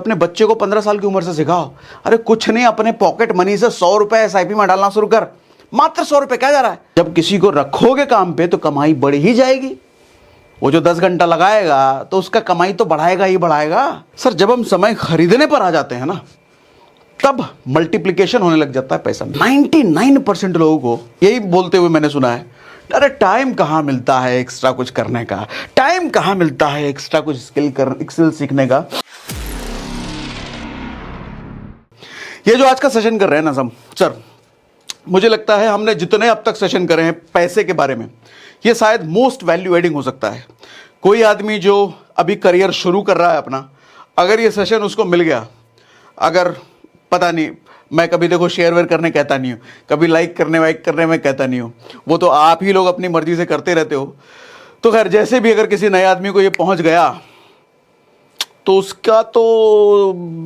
अपने बच्चे को 15 साल की उम्र से सिखाओ, अरे कुछ नहीं, अपने पॉकेट मनी से 100 रुपए एसआईपी में डालना शुरू कर, मात्र 100 रुपए, क्या जा रहा है। जब किसी को रखोगे काम पे तो कमाई बढ़ ही जाएगी। वो जो 10 घंटा लगाएगा तो उसका कमाई तो बढ़ाएगा ही बढ़ाएगा। सर जब हम समय खरीदने पर आ जाते हैं ना, तब मल्टीप्लिकेशन होने लग जाता है पैसा। 99% लोगों को यही बोलते हुए मैंने सुना है, अरे टाइम कहाँ मिलता है एक्स्ट्रा कुछ करने का, टाइम कहाँ मिलता है एक्स्ट्रा कुछ स्किल सीखने का। ये जो आज का सेशन कर रहे हैं ना सब सर, मुझे लगता है हमने जितने अब तक सेशन करे हैं पैसे के बारे में, ये शायद मोस्ट वैल्यू एडिंग हो सकता है। कोई आदमी जो अभी करियर शुरू कर रहा है अपना, अगर ये सेशन उसको मिल गया, अगर पता नहीं, मैं कभी देखो शेयर वेयर करने कहता नहीं हूँ, कभी लाइक करने में कहता नहीं हूँ, वो तो आप ही लोग अपनी मर्जी से करते रहते हो। तो खैर जैसे भी अगर किसी नए आदमी को ये पहुँच गया तो उसका तो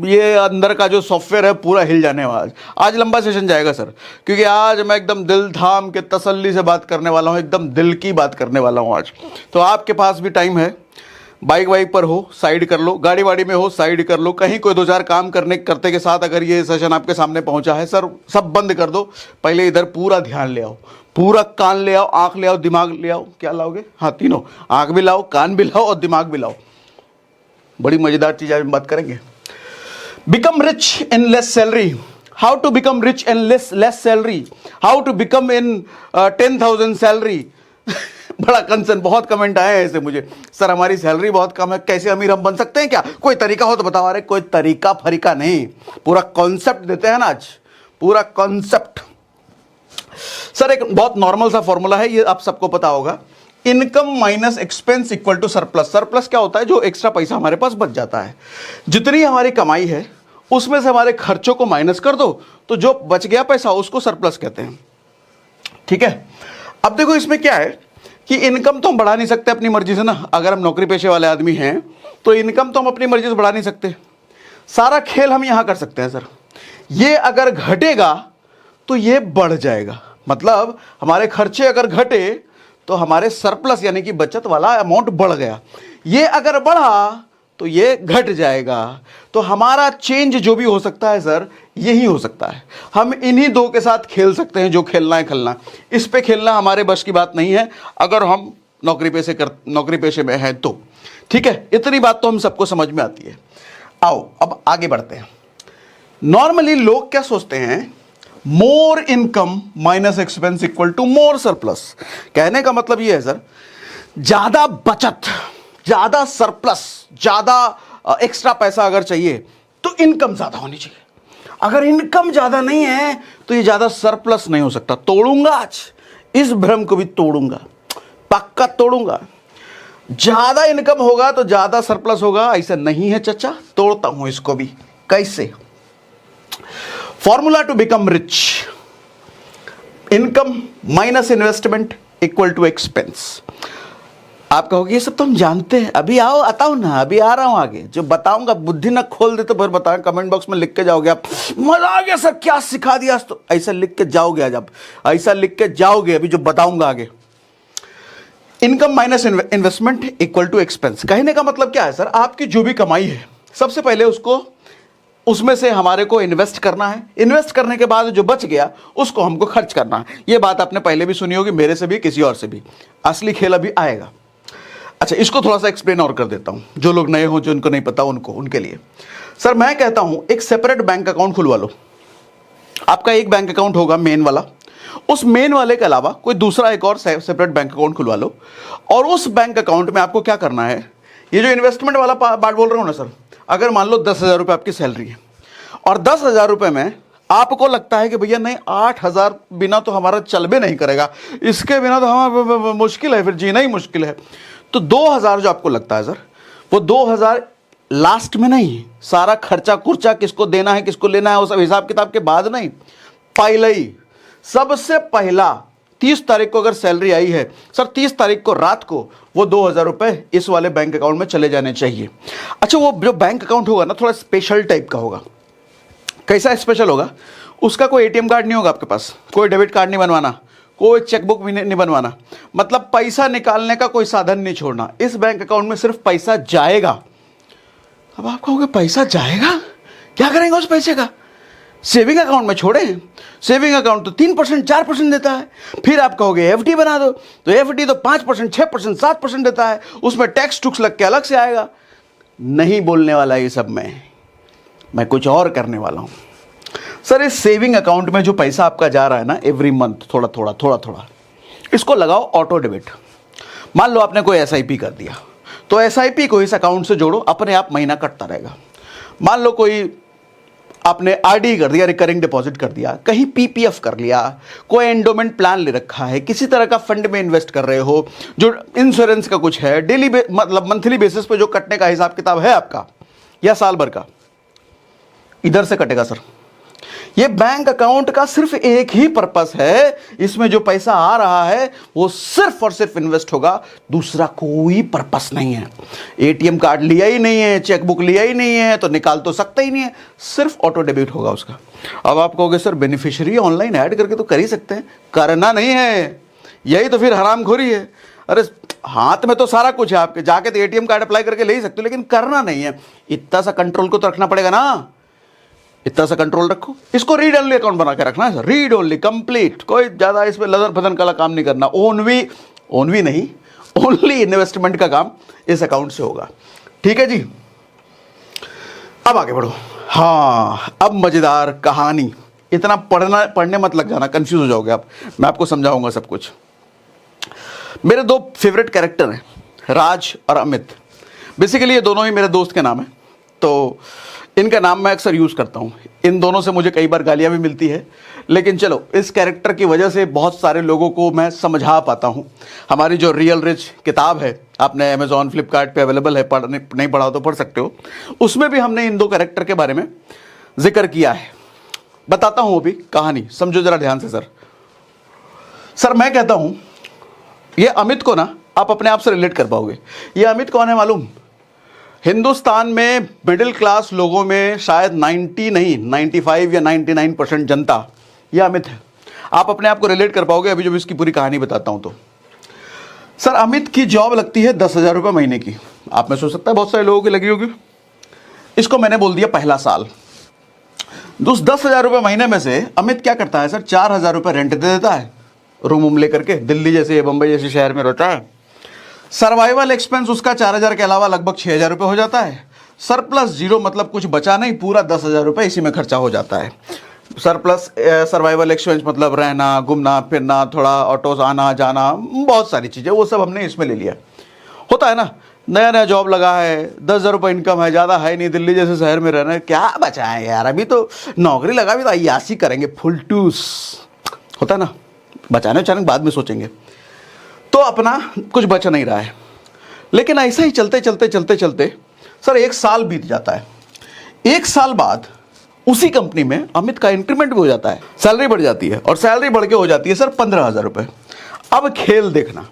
ये अंदर का जो सॉफ्टवेयर है पूरा हिल जाने वाला। आज लंबा सेशन जाएगा सर, क्योंकि आज मैं एकदम दिल थाम के तसल्ली से बात करने वाला हूँ, एकदम दिल की बात करने वाला हूँ आज। तो आपके पास भी टाइम है, बाइक वाइक पर हो साइड कर लो, गाड़ी वाड़ी में हो साइड कर लो, कहीं कोई 2-4 काम करते के साथ अगर ये सेशन आपके सामने पहुंचा है, सर सब बंद कर दो, पहले इधर पूरा ध्यान ले आओ, पूरा कान ले आओ, आंख ले आओ, दिमाग ले आओ। क्या लाओगे? हाँ तीनों, आंख भी लाओ, कान भी लाओ और दिमाग भी लाओ। बड़ी मजेदार चीज आज हम बात करेंगे। Become rich in less salary, how to become rich in less salary, how to become in 10,000 salary. बड़ा कंसर्न, बहुत कमेंट आए हैं ऐसे मुझे, सर हमारी सैलरी बहुत कम है, कैसे अमीर हम बन सकते हैं, क्या कोई तरीका हो तो बताओ। अरे कोई तरीका फरीका नहीं, पूरा कॉन्सेप्ट देते हैं ना आज, पूरा कॉन्सेप्ट। सर एक बहुत नॉर्मल सा फॉर्मूला है, ये आप सबको पता होगा, income minus expense equal to surplus. Surplus क्या होता है? जो एक्स्ट्रा पैसा हमारे पास बच जाता है, जितनी हमारी कमाई है उसमें से हमारे खर्चों को माइनस कर दो, तो जो बच गया पैसा उसको सरप्लस कहते हैं। ठीक है, अब देखो इसमें क्या है कि इनकम तो हम बढ़ा नहीं सकते अपनी मर्जी से ना, अगर हम नौकरी पेशे वाले आदमी हैं तो इनकम तो हम अपनी मर्जी से बढ़ा नहीं सकते। सारा खेल हम यहां कर सकते हैं सर, ये अगर घटेगा तो ये बढ़ जाएगा, मतलब हमारे खर्चे अगर घटे तो हमारे सरप्लस यानी कि बचत वाला अमाउंट बढ़ गया, ये अगर बढ़ा तो ये घट जाएगा। तो हमारा चेंज जो भी हो सकता है सर, यही हो सकता है। हम इन्हीं दो के साथ खेल सकते हैं, जो खेलना है खेलना, इस पे खेलना हमारे बस की बात नहीं है अगर हम नौकरी पेशे में हैं तो। ठीक है, इतनी बात तो हम सबको समझ में आती है। आओ अब आगे बढ़ते हैं। नॉर्मली लोग क्या सोचते हैं, more income minus expense equal to more surplus. कहने का मतलब ये है सर, ज्यादा बचत, ज्यादा सरप्लस, ज्यादा एक्स्ट्रा पैसा अगर चाहिए तो इनकम ज्यादा होनी चाहिए, अगर इनकम ज्यादा नहीं है तो ये ज्यादा सरप्लस नहीं हो सकता। तोड़ूंगा आज इस भ्रम को भी, तोड़ूंगा, पक्का तोड़ूंगा। ज्यादा इनकम होगा तो ज्यादा सरप्लस होगा, ऐसा नहीं है चचा, तोड़ता हूं इसको भी। कैसे? Formula to become rich, income minus investment equal to expense. आप कहोगे ये सब तो हम जानते हैं, अभी आओ, आता हूं ना, अभी आ रहा हूं आगे, जो बताऊंगा बुद्धि ना खोल दे तो फिर बताएं, कमेंट बॉक्स में लिख के जाओगे आप, मजा आ गया सर क्या सिखा दिया, तो ऐसा लिख के जाओगे आज आप, ऐसा लिख के जाओगे अभी जो बताऊंगा आगे। Income minus investment equal to expense, कहने का मतलब क्या है सर, आपकी जो भी कमाई है सबसे पहले उसमें से हमारे को इन्वेस्ट करना है, इन्वेस्ट करने के बाद जो बच गया उसको हमको खर्च करना है। ये बात आपने पहले भी सुनी होगी, मेरे से भी किसी और से भी। असली खेल अभी आएगा। अच्छा, इसको थोड़ा सा एक्सप्लेन और कर देता हूं, जो लोग नए हो, जो उनको नहीं पता उनके लिए। सर मैं कहता हूं एक सेपरेट बैंक अकाउंट खुलवा लो। आपका एक बैंक अकाउंट होगा मेन वाला, उस मेन वाले के अलावा कोई दूसरा एक और सेपरेट बैंक अकाउंट खुलवा लो, और उस बैंक अकाउंट में आपको क्या करना है, ये जो इन्वेस्टमेंट वाला बात बोल रहा हूं ना सर, अगर मान लो 10,000 रुपये आपकी सैलरी है और 10,000 रुपये में आपको लगता है कि भैया नहीं 8,000 बिना तो हमारा चल भी नहीं करेगा, इसके बिना तो हमारा मुश्किल है, फिर जीना ही मुश्किल है, तो 2,000 जो आपको लगता है सर, वो 2,000 लास्ट में नहीं, सारा खर्चा कुर्चा किसको देना है किसको लेना है वो सब हिसाब किताब के बाद नहीं, पहले ही, सबसे पहला 30 तारीख को अगर सैलरी आई है सर, 30 तारीख को रात को वो 2,000 रुपये इस वाले बैंक अकाउंट में चले जाने चाहिए। अच्छा, वो जो बैंक अकाउंट होगा ना थोड़ा स्पेशल टाइप का होगा। कैसा स्पेशल होगा? उसका कोई एटीएम कार्ड नहीं होगा आपके पास, कोई डेबिट कार्ड नहीं बनवाना, कोई चेकबुक भी नहीं बनवाना, मतलब पैसा निकालने का कोई साधन नहीं छोड़ना। इस बैंक अकाउंट में सिर्फ पैसा जाएगा, अब आप कहोगे पैसा जाएगा, क्या करेंगे उस पैसे का? सेविंग अकाउंट में छोड़ें, सेविंग अकाउंट तो 3% 4% देता है। फिर आप कहोगे एफडी बना दो, तो एफडी तो 5% 6% 7% देता है, उसमें टैक्स टुक्स लग के अलग से आएगा। नहीं बोलने वाला ये सब मैं कुछ और करने वाला हूं। सर इस सेविंग अकाउंट में जो पैसा आपका जा रहा है ना एवरी मंथ थोड़ा थोड़ा, इसको लगाओ ऑटो डेबिट। मान लो आपने कोई एसआईपी कर दिया, तो एसआईपी को इस अकाउंट से जोड़ो, अपने आप महीना कटता रहेगा। मान लो कोई आपने आरडी कर दिया, रिकरिंग डिपॉजिट कर दिया, कहीं पीपीएफ कर लिया, कोई एंडोमेंट प्लान ले रखा है, किसी तरह का फंड में इन्वेस्ट कर रहे हो, जो इंश्योरेंस का कुछ है, डेली मतलब मंथली बेसिस पे जो कटने का हिसाब किताब है आपका, या साल भर का, इधर से कटेगा सर। ये बैंक अकाउंट का सिर्फ एक ही पर्पस है, इसमें जो पैसा आ रहा है वो सिर्फ और सिर्फ इन्वेस्ट होगा, दूसरा कोई पर्पस नहीं है। एटीएम कार्ड लिया ही नहीं है, चेकबुक लिया ही नहीं है, तो निकाल तो सकता ही नहीं है, सिर्फ ऑटो डेबिट होगा उसका। अब आप कहोगे सर बेनिफिशियरी ऑनलाइन ऐड करके तो कर ही सकते हैं, करना नहीं है, यही तो फिर हरामखोरी है। अरे हाथ में तो सारा कुछ है आपके, जाके तो एटीएम कार्ड अप्लाई करके ले ही सकते हो, लेकिन करना नहीं है। इतना सा कंट्रोल को तो रखना पड़ेगा ना, इतना सा कंट्रोल रखो। इसको रीड ओनली अकाउंट बना के रखना है सर, रीड ओनली कंप्लीट, कोई ज्यादा इसमें लदर फदन का काम नहीं करना। ओनवी नहीं, ओनली इन्वेस्टमेंट का काम इस अकाउंट से होगा, ठीक है जी। अब आगे बढ़ो। हाँ, अब मजेदार कहानी, इतना पढ़ने मत लग जाना, कंफ्यूज हो जाओगे आप, मैं आपको समझाऊंगा सब कुछ। मेरे दो फेवरेट कैरेक्टर हैं, राज और अमित। बेसिकली ये दोनों ही मेरे दोस्त के नाम है, तो इनका नाम मैं अक्सर यूज़ करता हूँ। इन दोनों से मुझे कई बार गालियाँ भी मिलती है, लेकिन चलो इस कैरेक्टर की वजह से बहुत सारे लोगों को मैं समझा पाता हूँ। हमारी जो रियल रिच किताब है, आपने अमेजॉन फ्लिपकार्ट पे अवेलेबल है, नहीं पढ़ा तो पढ़ सकते हो, उसमें भी हमने इन दो कैरेक्टर के बारे में जिक्र किया है। बताता हूँ अभी कहानी, समझो जरा ध्यान से सर। मैं कहता हूँ ये अमित को ना आप अपने आप से रिलेट कर पाओगे। ये अमित कौन है मालूम? हिंदुस्तान में मिडिल क्लास लोगों में शायद 90 नहीं 95 या 99% जनता ये अमित है। आप अपने आप को रिलेट कर पाओगे अभी जब इसकी पूरी कहानी बताता हूं तो। सर अमित की जॉब लगती है 10,000 रुपये महीने की। आप में सोच सकता है बहुत सारे लोगों की लगी होगी। इसको मैंने बोल दिया पहला साल। उस 10,000 रुपये महीने में से अमित क्या करता है सर, 4,000 रुपये रेंट दे देता है, रूम लेकर के, दिल्ली जैसे बंबई जैसे शहर में रहता है। सर्वाइवल एक्सपेंस उसका 4,000 के अलावा लगभग 6,000 रुपये हो जाता है। सरप्लस जीरो, मतलब कुछ बचा नहीं, पूरा 10,000 रुपये इसी में खर्चा हो जाता है। सरप्लस सर्वाइवल एक्सपेंस मतलब रहना, घूमना फिरना, थोड़ा ऑटोस आना जाना, बहुत सारी चीज़ें, वो सब हमने इसमें ले लिया। होता है ना, नया नया जॉब लगा है, 10,000 रुपये इनकम है, ज़्यादा है नहीं, दिल्ली जैसे शहर में रहना है, क्या बचा है यार, अभी तो नौकरी लगा भी तो अय्यासी करेंगे, फुल टूस। होता है ना, बचाने अचानक बाद में सोचेंगे, तो अपना कुछ बच नहीं रहा है। लेकिन ऐसा ही चलते चलते चलते चलते सर 1 साल बीत जाता है। 1 साल बाद उसी कंपनी में अमित का इंक्रीमेंट भी हो जाता है, सैलरी बढ़ जाती है, और सैलरी बढ़ के हो जाती है सर 15,000 रुपये। अब खेल देखना,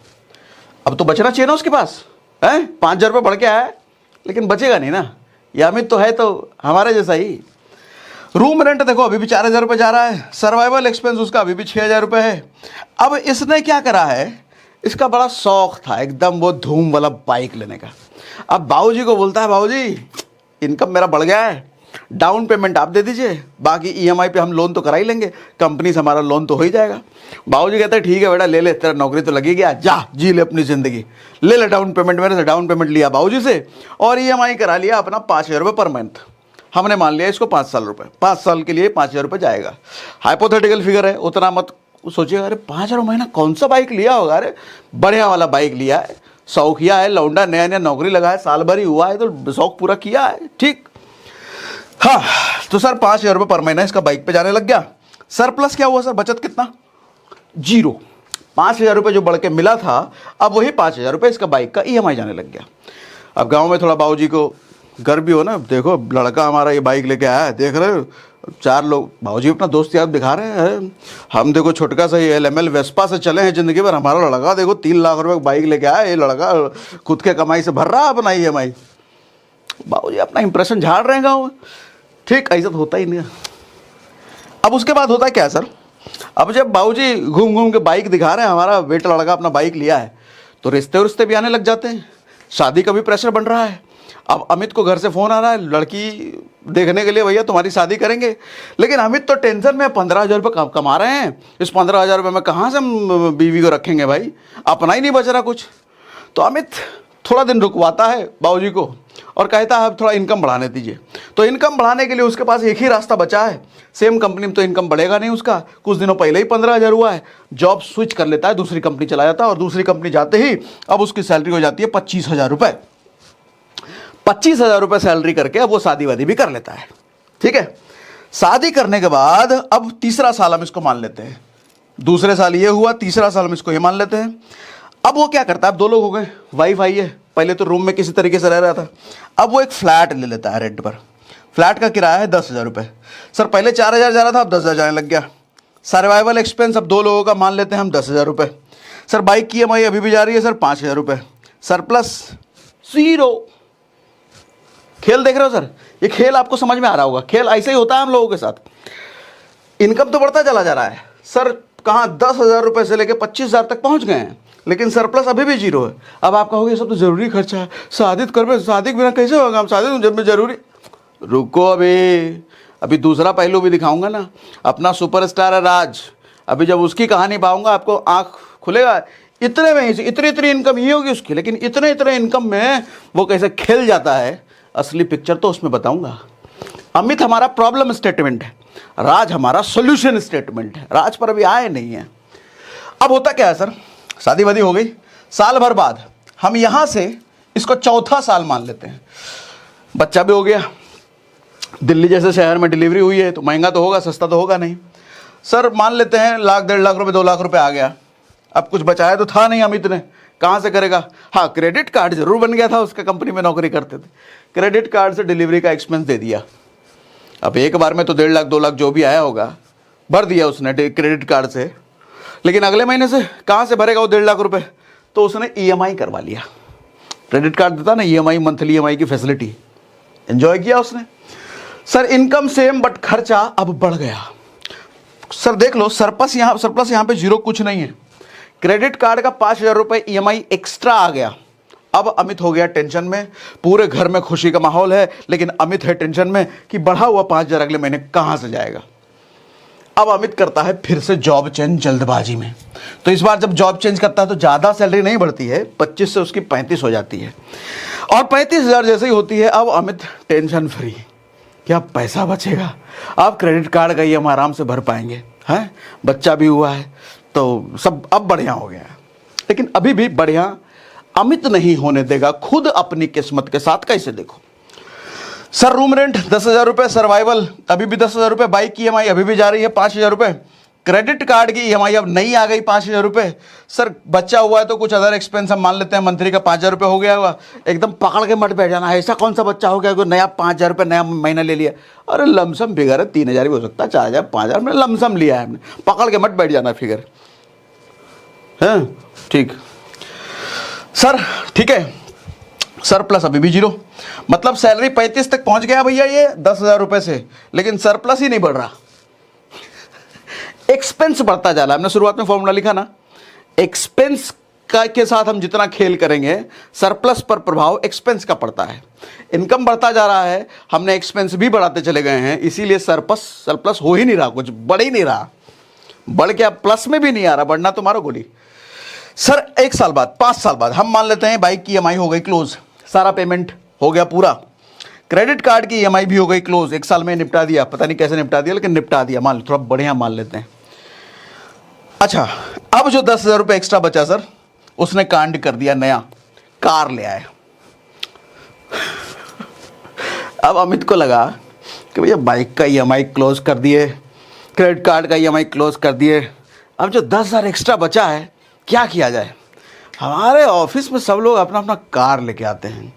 अब तो बचना चाहिए ना उसके पास है, 5,000 रुपये बढ़ के आया है, लेकिन बचेगा नहीं ना। ये अमित तो है तो हमारे जैसा ही। रूम रेंट देखो अभी भी 4,000 रुपये जा रहा है, सर्वाइवल एक्सपेंस उसका अभी भी 6,000 रुपये है। अब इसने क्या करा है, इसका बड़ा शौक था एकदम वो धूम वाला बाइक लेने का। अब बाबूजी को बोलता है, बाबूजी इनकम मेरा बढ़ गया है, डाउन पेमेंट आप दे दीजिए, बाकी ईएमआई पे हम लोन तो करा ही लेंगे, कंपनी से हमारा लोन तो हो ही जाएगा। बाबूजी कहते हैं ठीक है बेटा ले ले, तेरा नौकरी तो लगी गया, जा जी ले अपनी ज़िंदगी, ले ले डाउन पेमेंट मेरे से। डाउन पेमेंट लिया बाबूजी से और ईएमआई करा लिया अपना 5,000 रुपये पर मंथ। हमने मान लिया इसको 5 साल रुपये, 5 साल के लिए 5,000 रुपये जाएगा। हाइपोथेटिकल फिगर है, उतना मत सोचिएगा। अरे 5,000 महीना कौन सा बाइक लिया होगा, अरे बढ़िया वाला बाइक लिया है, शौकिया है, लौंडा नया नया नौकरी लगा है, साल भर ही हुआ है तो शौक पूरा किया है, ठीक। हाँ तो सर 5,000 रुपये पर महीना इसका बाइक पे जाने लग गया। सरप्लस क्या हुआ सर, बचत कितना, 0। 5,000 रुपये जो बढ़ के मिला था, अब वही 5,000 रुपये इसका बाइक का ईएमआई जाने लग गया। अब गाँव में थोड़ा बाबूजी को गर्व भी हो ना, देखो लड़का हमारा ये बाइक लेके आया है, देख रहे हो 4 लोग, बाबूजी अपना दोस्त यार दिखा रहे हैं, हम देखो छोटका सा ये LML वेस्पा से चले हैं ज़िंदगी भर, हमारा लड़का देखो 3 लाख रुपए बाइक लेके आया, ये लड़का खुद के कमाई से भर रहा अपना EMI। बाबूजी अपना इंप्रेशन झाड़ रहे हैं गाँव में, ठीक, ऐसा तो होता ही नहीं। अब उसके बाद होता है क्या सर, अब जब बाबूजी घूम घूम के बाइक दिखा रहे हैं, हमारा बेटा लड़का अपना बाइक लिया है, तो रिश्ते भी आने लग जाते हैं, शादी का भी प्रेशर बन रहा है। अब अमित को घर से फ़ोन आ रहा है लड़की देखने के लिए, भैया तुम्हारी शादी करेंगे। लेकिन अमित तो टेंशन में 15,000 रुपये कमा रहे हैं, इस 15,000 रुपये में कहाँ से हम बीवी को रखेंगे भाई, अपना ही नहीं बच रहा कुछ। तो अमित थोड़ा दिन रुकवाता है बाबूजी को और कहता है अब थोड़ा इनकम बढ़ाने दीजिए। तो इनकम बढ़ाने के लिए उसके पास एक ही रास्ता बचा है, सेम कंपनी में तो इनकम बढ़ेगा नहीं उसका, कुछ दिनों पहले ही 15,000 हुआ है, जॉब स्विच कर लेता है, दूसरी कंपनी चला जाता है और दूसरी कंपनी जाते ही अब उसकी सैलरी हो जाती है 25,000 रुपये। 25,000 रुपये सैलरी करके अब वो शादी वादी भी कर लेता है। ठीक है, शादी करने के बाद अब तीसरा साल हम इसको मान लेते हैं, दूसरे साल ये हुआ, तीसरा साल हम इसको ये मान लेते हैं। अब वो क्या करता है, अब 2 लोग हो गए, वाइफ आई है, पहले तो रूम में किसी तरीके से रह रहा था, अब वो एक फ्लैट ले लेता है रेंट पर। फ्लैट का किराया है 10,000 रुपये। सर पहले 4,000 जा रहा था, अब 10,000 जाने लग गया। सर्वाइवल एक्सपेंस अब 2 लोगों का मान लेते हैं हम 10,000 रुपये। सर बाइक की EMI अभी भी जा रही है सर 5,000 रुपये। सरप्लस 0। खेल देख रहे हो सर, ये खेल आपको समझ में आ रहा होगा, खेल ऐसे ही होता है हम लोगों के साथ। इनकम तो बढ़ता चला जा रहा है सर, कहाँ 10,000 रुपये से लेकर 25,000 तक पहुँच गए हैं, लेकिन सरप्लस अभी भी 0 है। अब आप कहोगे सब तो जरूरी खर्चा है, शादी कर में, शादी के बिना कैसे होगा, हम शादी जब में जरूरी। रुको अभी दूसरा पहलू भी दिखाऊंगा ना। अपना सुपरस्टार है राज, अभी जब उसकी कहानी पाऊंगा आपको आंख खुलेगा। इतने में ही इतनी इनकम ही होगी उसकी, लेकिन इतने इनकम में वो कैसे खेल जाता है, असली पिक्चर तो उसमें बताऊंगा। अमित हमारा प्रॉब्लम स्टेटमेंट है, राज हमारा सोल्यूशन स्टेटमेंट है। राज पर अभी आए नहीं है। अब होता क्या है सर, शादी वादी हो गई, साल भर बाद हम यहां से इसको चौथा साल मान लेते हैं, बच्चा भी हो गया, दिल्ली जैसे शहर में डिलीवरी हुई है तो महंगा तो होगा, सस्ता तो होगा नहीं। सर मान लेते हैं 1,00,000 1.5 लाख रुपए 2 लाख रुपए आ गया। अब कुछ बचाया तो था नहीं अमित ने, कहाँ से करेगा। हाँ, क्रेडिट कार्ड जरूर बन गया था, उसका कंपनी में नौकरी करते थे, क्रेडिट कार्ड से डिलीवरी का एक्सपेंस दे दिया। अब एक बार में तो 1.5 लाख 2 लाख जो भी आया होगा भर दिया उसने क्रेडिट कार्ड से, लेकिन अगले महीने से कहाँ से भरेगा वो 1.5 लाख रुपए, तो उसने EMI करवा लिया। क्रेडिट कार्ड देता ना EMI, मंथली EMI की फैसिलिटी, एंजॉय किया उसने। सर इनकम सेम बट खर्चा अब बढ़ गया। सर देख लो, सरप्लस यहाँ पे 0 कुछ नहीं है। क्रेडिट कार्ड का 5,000 रुपये EMI एक्स्ट्रा आ गया। अब अमित हो गया टेंशन में, पूरे घर में खुशी का माहौल है, लेकिन अमित है टेंशन में कि बढ़ा हुआ 5,000 अगले महीने कहाँ से जाएगा। अब अमित करता है फिर से जॉब चेंज जल्दबाजी में। तो इस बार जब जॉब चेंज करता है तो ज़्यादा सैलरी नहीं बढ़ती है, 25 से उसकी 35 हो जाती है, और 35,000 जैसे ही होती है अब अमित टेंशन फ्री, क्या पैसा बचेगा, अब क्रेडिट कार्ड का EMI आराम से भर पाएंगे, हैं, बच्चा भी हुआ है तो सब अब बढ़िया हो गया है। लेकिन अभी भी बढ़िया अमित नहीं होने देगा, खुद अपनी किस्मत के साथ। कैसे देखो सर, रूम रेंट 10,000 रुपये, सर्वाइवल अभी भी 10,000 रुपये, बाइक की EMI अभी भी जा रही है 5,000 रुपये, क्रेडिट कार्ड की EMI अब नई आ गई 5,000 रुपये। सर बच्चा हुआ है तो कुछ अदर एक्सपेंस हम मान लेते हैं, मंथली का 5,000 रुपये हो गया होगा। एकदम पकड़ के मत बैठ जाना, ऐसा कौन सा बच्चा हो गया कोई नया 5,000 रुपये नया महीना ले लिया। अरे लमसम फिगर है, 3,000 भी हो सकता है, 4,000 5,000 में लमसम लिया है हमने, पकड़ के मत बैठ जाना फिगर है। ठीक सर, ठीक है। सरप्लस अभी भी 0, मतलब सैलरी 35 तक पहुंच गया भैया ये 10,000 रुपये से, लेकिन सरप्लस ही नहीं बढ़ रहा, एक्सपेंस बढ़ता जा रहा है। हमने शुरुआत में फॉर्मूला लिखा ना, एक्सपेंस का के साथ हम जितना खेल करेंगे सरप्लस पर प्रभाव एक्सपेंस का पड़ता है। इनकम बढ़ता जा रहा है, हमने एक्सपेंस भी बढ़ाते चले गए हैं, इसीलिए सरप्लस हो ही नहीं रहा, कुछ बढ़ ही नहीं रहा, बढ़ के अब प्लस में भी नहीं आ रहा, बढ़ना तो मारो गोली। सर 1 साल बाद 5 साल बाद हम मान लेते हैं बाइक की EMI हो गई क्लोज, सारा पेमेंट हो गया पूरा, क्रेडिट कार्ड की EMI भी हो गई क्लोज, 1 साल में निपटा दिया, पता नहीं कैसे निपटा दिया लेकिन निपटा दिया, मान लो थोड़ा बढ़िया मान लेते हैं। अच्छा, अब जो 10,000 रुपये एक्स्ट्रा बचा सर, उसने कांड कर दिया, नया कार ले आया। अब अमित को लगा कि भैया बाइक का EMI क्लोज कर दिए, क्रेडिट कार्ड का EMI क्लोज कर दिए, अब जो 10,000 एक्स्ट्रा बचा है क्या किया जाए। हमारे ऑफिस में सब लोग अपना अपना कार लेके आते हैं,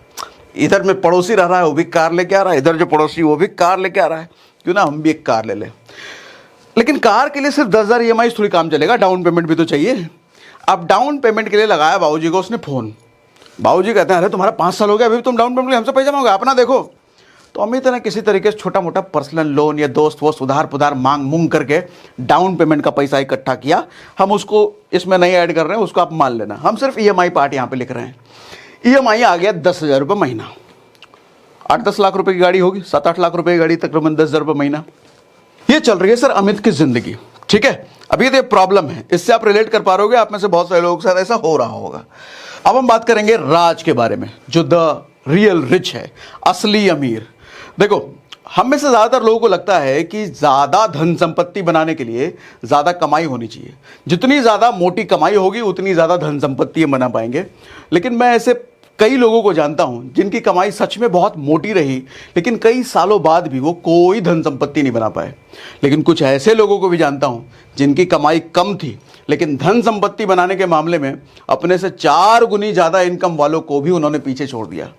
इधर में पड़ोसी रह रहा है वो भी कार लेके आ रहा है, इधर जो पड़ोसी वो भी कार लेके आ रहा है, क्यों ना हम भी एक कार ले लें। लेकिन कार के लिए सिर्फ 10,000 EMI थोड़ी काम चलेगा, डाउन पेमेंट भी तो चाहिए। अब डाउन पेमेंट के लिए लगाया बाबूजी को उसने फ़ोन। बाबूजी कहते हैं अरे तुम्हारा 5 साल हो गया, अभी तुम डाउन पेमेंट हमसे पैसा मांगोगे, अपना देखो। तो अमित ने किसी तरीके से छोटा मोटा पर्सनल लोन या दोस्त वोस्त उधार पुधार मांग मूंग करके डाउन पेमेंट का पैसा इकट्ठा किया। हम उसको इसमें नहीं ऐड कर रहे हैं, उसको आप मान लेना, हम सिर्फ EMI पार्ट यहाँ पे लिख रहे हैं। EMI आ गया 10,000 रुपये महीना। 8-10 लाख रुपए की गाड़ी होगी, 7-8 लाख रुपए की गाड़ी, तकरीबन 10,000 रुपये महीना। ये चल रही है सर अमित की जिंदगी, ठीक है। अभी तो प्रॉब्लम है, इससे आप रिलेट कर पा रहे, आप में से बहुत सारे लोगों के साथ ऐसा हो रहा होगा। अब हम बात करेंगे राज के बारे में, जो द रियल रिच है, असली अमीर। देखो, हम में से ज्यादातर लोगों को लगता है कि ज्यादा धन संपत्ति बनाने के लिए ज्यादा कमाई होनी चाहिए, जितनी ज्यादा मोटी कमाई होगी उतनी ज्यादा धन संपत्ति बना पाएंगे। लेकिन मैं ऐसे कई लोगों को जानता हूं जिनकी कमाई सच में बहुत मोटी रही, लेकिन कई सालों बाद भी वो कोई धन संपत्ति नहीं बना पाए। लेकिन कुछ ऐसे लोगों को भी जानता हूं जिनकी कमाई कम थी, लेकिन धन संपत्ति बनाने के मामले में अपने से 4 गुनी ज्यादा इनकम वालों को भी उन्होंने पीछे छोड़ दिया।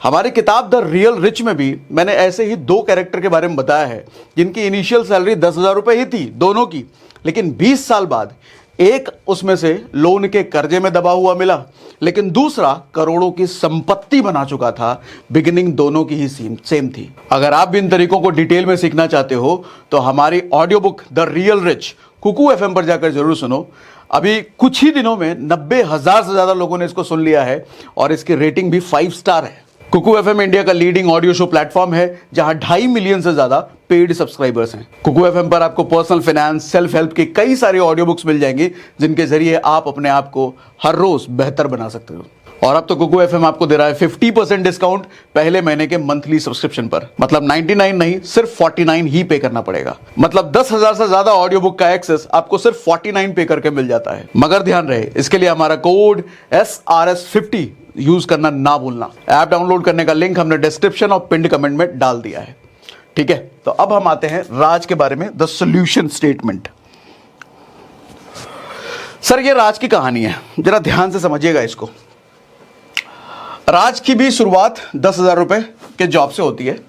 हमारी किताब द रियल रिच में भी मैंने ऐसे ही 2 कैरेक्टर के बारे में बताया है जिनकी इनिशियल सैलरी 10,000 रुपए ही थी दोनों की, लेकिन 20 साल बाद एक उसमें से लोन के कर्जे में दबा हुआ मिला, लेकिन दूसरा करोड़ों की संपत्ति बना चुका था। बिगिनिंग दोनों की ही सेम थी। अगर आप भी इन तरीकों को डिटेल में सीखना चाहते हो तो हमारी audio book the real rich Kuku FM पर जाकर जरूर सुनो। अभी कुछ ही दिनों में 90,000 से ज्यादा लोगों ने इसको सुन लिया है और इसकी रेटिंग भी 5 स्टार है। कुकू FM इंडिया का लीडिंग ऑडियो शो प्लेटफॉर्म है जहां 2.5 मिलियन से ज्यादा पेड सब्सक्राइबर्स हैं। कुकू FM पर आपको पर्सनल फाइनेंस, सेल्फ हेल्प की कई सारी ऑडियो बुक्स मिल जाएंगी जिनके जरिए आप अपने आप को हर रोज बेहतर बना सकते हो। और अब तो कुकू FM आपको दे रहा है 50% डिस्काउंट पहले महीने के मंथली सब्सक्रिप्शन पर। मतलब 99 नहीं, सिर्फ 49 ही पे करना पड़ेगा। मतलब 10,000 से ज्यादा ऑडियो बुक का एक्सेस आपको सिर्फ 49 पे करके मिल जाता है। मगर ध्यान रहे, इसके लिए हमारा कोड SRS50 यूज करना ना भूलना। ऐप डाउनलोड करने का लिंक हमने डिस्क्रिप्शन और पिंड कमेंट में डाल दिया है, ठीक है। तो अब हम आते हैं राज के बारे में, द सॉल्यूशन स्टेटमेंट। सर ये राज की कहानी है, जरा ध्यान से समझिएगा इसको। राज की भी शुरुआत 10,000 रुपए के जॉब से होती है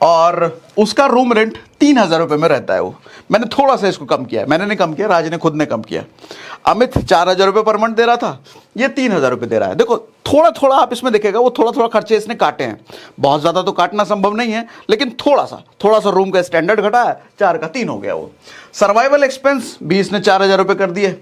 और उसका रूम रेंट 3,000 रुपए में रहता है। वो मैंने थोड़ा सा इसको कम किया है, मैंने नहीं कम किया, राज ने खुद ने कम किया। अमित 4,000 रुपए पर मंथ दे रहा था, ये 3,000 रुपए दे रहा है। देखो थोड़ा थोड़ा आप इसमें देखेगा, वो थोड़ा थोड़ा खर्चे इसने काटे हैं। बहुत ज्यादा तो काटना संभव नहीं है, लेकिन थोड़ा सा रूम का स्टैंडर्ड घटा है, 4 का 3 हो गया। वो सर्वाइवल एक्सपेंस भी इसने 4,000 रुपए कर दिए।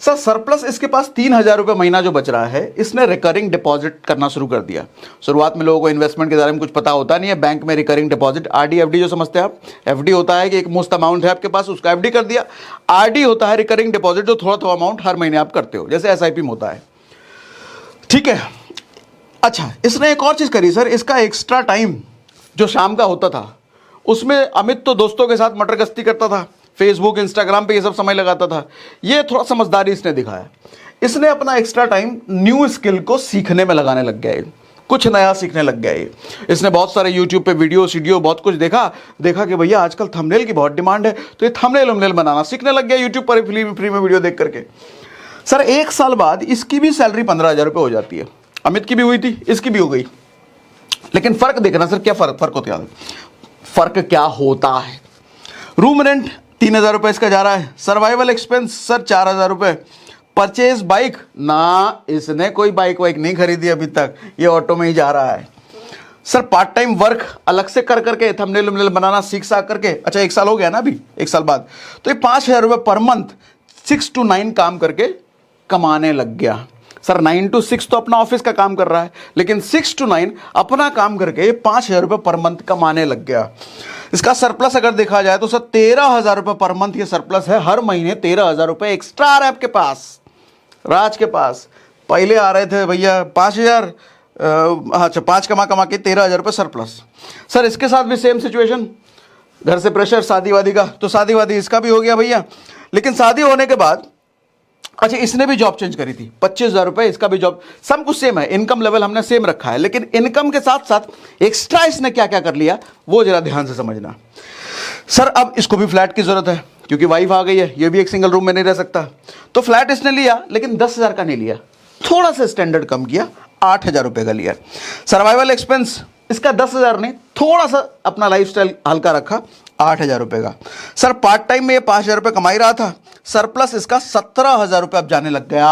सर सरप्लस इसके पास 3,000 रुपए महीना जो बच रहा है, इसने रिकरिंग डिपॉजिट करना शुरू कर दिया। शुरुआत में लोगों को इन्वेस्टमेंट के बारे में कुछ पता होता नहीं है। बैंक में रिकरिंग डिपॉजिट, RD FD जो समझते हैं आप, FD होता है कि एक मुश्त अमाउंट है आपके पास, उसका FD कर दिया। RD होता है रिकरिंग डिपॉजिट, जो थोड़ा थोड़ा अमाउंट हर महीने आप करते हो, जैसे SIP में होता है, ठीक है। अच्छा, इसने एक और चीज करी सर, इसका एक्स्ट्रा टाइम जो शाम का होता था उसमें अमित तो दोस्तों के साथ मटर गश्ती करता था, फेसबुक इंस्टाग्राम पे ये सब समय लगाता था। ये थोड़ा समझदारी इसने दिखाया, इसने अपना एक्स्ट्रा टाइम न्यू स्किल को सीखने में लगाने लग गया है, कुछ नया सीखने लग गया है। इसने बहुत सारे यूट्यूब पे वीडियो बहुत कुछ देखा कि भैया आजकल थंबनेल की बहुत डिमांड है, तो ये थंबनेल बनाना सीखने लग गया यूट्यूब पर फ्री में वीडियो देख करके। सर 1 साल बाद इसकी भी सैलरी 15,000 रुपये हो जाती है। अमित की भी हुई थी, इसकी भी हो गई। लेकिन फर्क देखना सर, क्या फर्क होता है? फर्क क्या होता है? रूम रेंट 3,000 रुपये इसका जा रहा है। सर्वाइवल एक्सपेंस सर 4,000 रुपये। परचेज बाइक ना, इसने कोई बाइक वाइक नहीं खरीदी अभी तक, ये ऑटो में ही जा रहा है। सर पार्ट टाइम वर्क अलग से कर करके थंबनेल बनाना सीख करके, अच्छा 1 साल हो गया ना अभी, 1 साल बाद, तो ये 5,000 रुपये पर मंथ 6 to 9 काम करके कमाने लग गया। सर 9 to 6 तो अपना ऑफिस का काम कर रहा है, लेकिन 6 to 9 अपना काम करके 5,000 रुपये पर मंथ कमाने लग गया। इसका सरप्लस अगर देखा जाए तो सर 13,000 रुपये पर मंथ ये सरप्लस है। हर महीने 13,000 रुपये एक्स्ट्रा आ रहा है आपके पास, राज के पास। पहले आ रहे थे भैया 5,000, अच्छा 5 कमा के 13,000 रुपये सरप्लस। सर इसके साथ भी सेम सिचुएशन, घर से प्रेशर शादी वादी का, तो शादी वादी इसका भी हो गया भैया। लेकिन शादी होने के बाद अच्छा इसने भी जॉब चेंज करी थी, 25,000 रुपये इसका भी जॉब, सब कुछ सेम है, इनकम लेवल हमने सेम रखा है, लेकिन इनकम के साथ साथ एक्स्ट्रा इसने क्या क्या कर लिया वो जरा ध्यान से समझना। सर अब इसको भी फ्लैट की जरूरत है क्योंकि वाइफ आ गई है, ये भी एक सिंगल रूम में नहीं रह सकता, तो फ्लैट इसने लिया, लेकिन 10,000 का नहीं लिया, थोड़ा सा स्टैंडर्ड कम किया, 8,000 रुपये का लिया। सर्वाइवल एक्सपेंस इसका 10,000 नहीं, थोड़ा सा अपना लाइफस्टाइल हल्का रखा, 8,000 रुपये का। सर पार्ट टाइम में ये 5,000 रुपये कमा ही रहा था, सरप्लस इसका 17,000 रुपये अब जाने लग गया,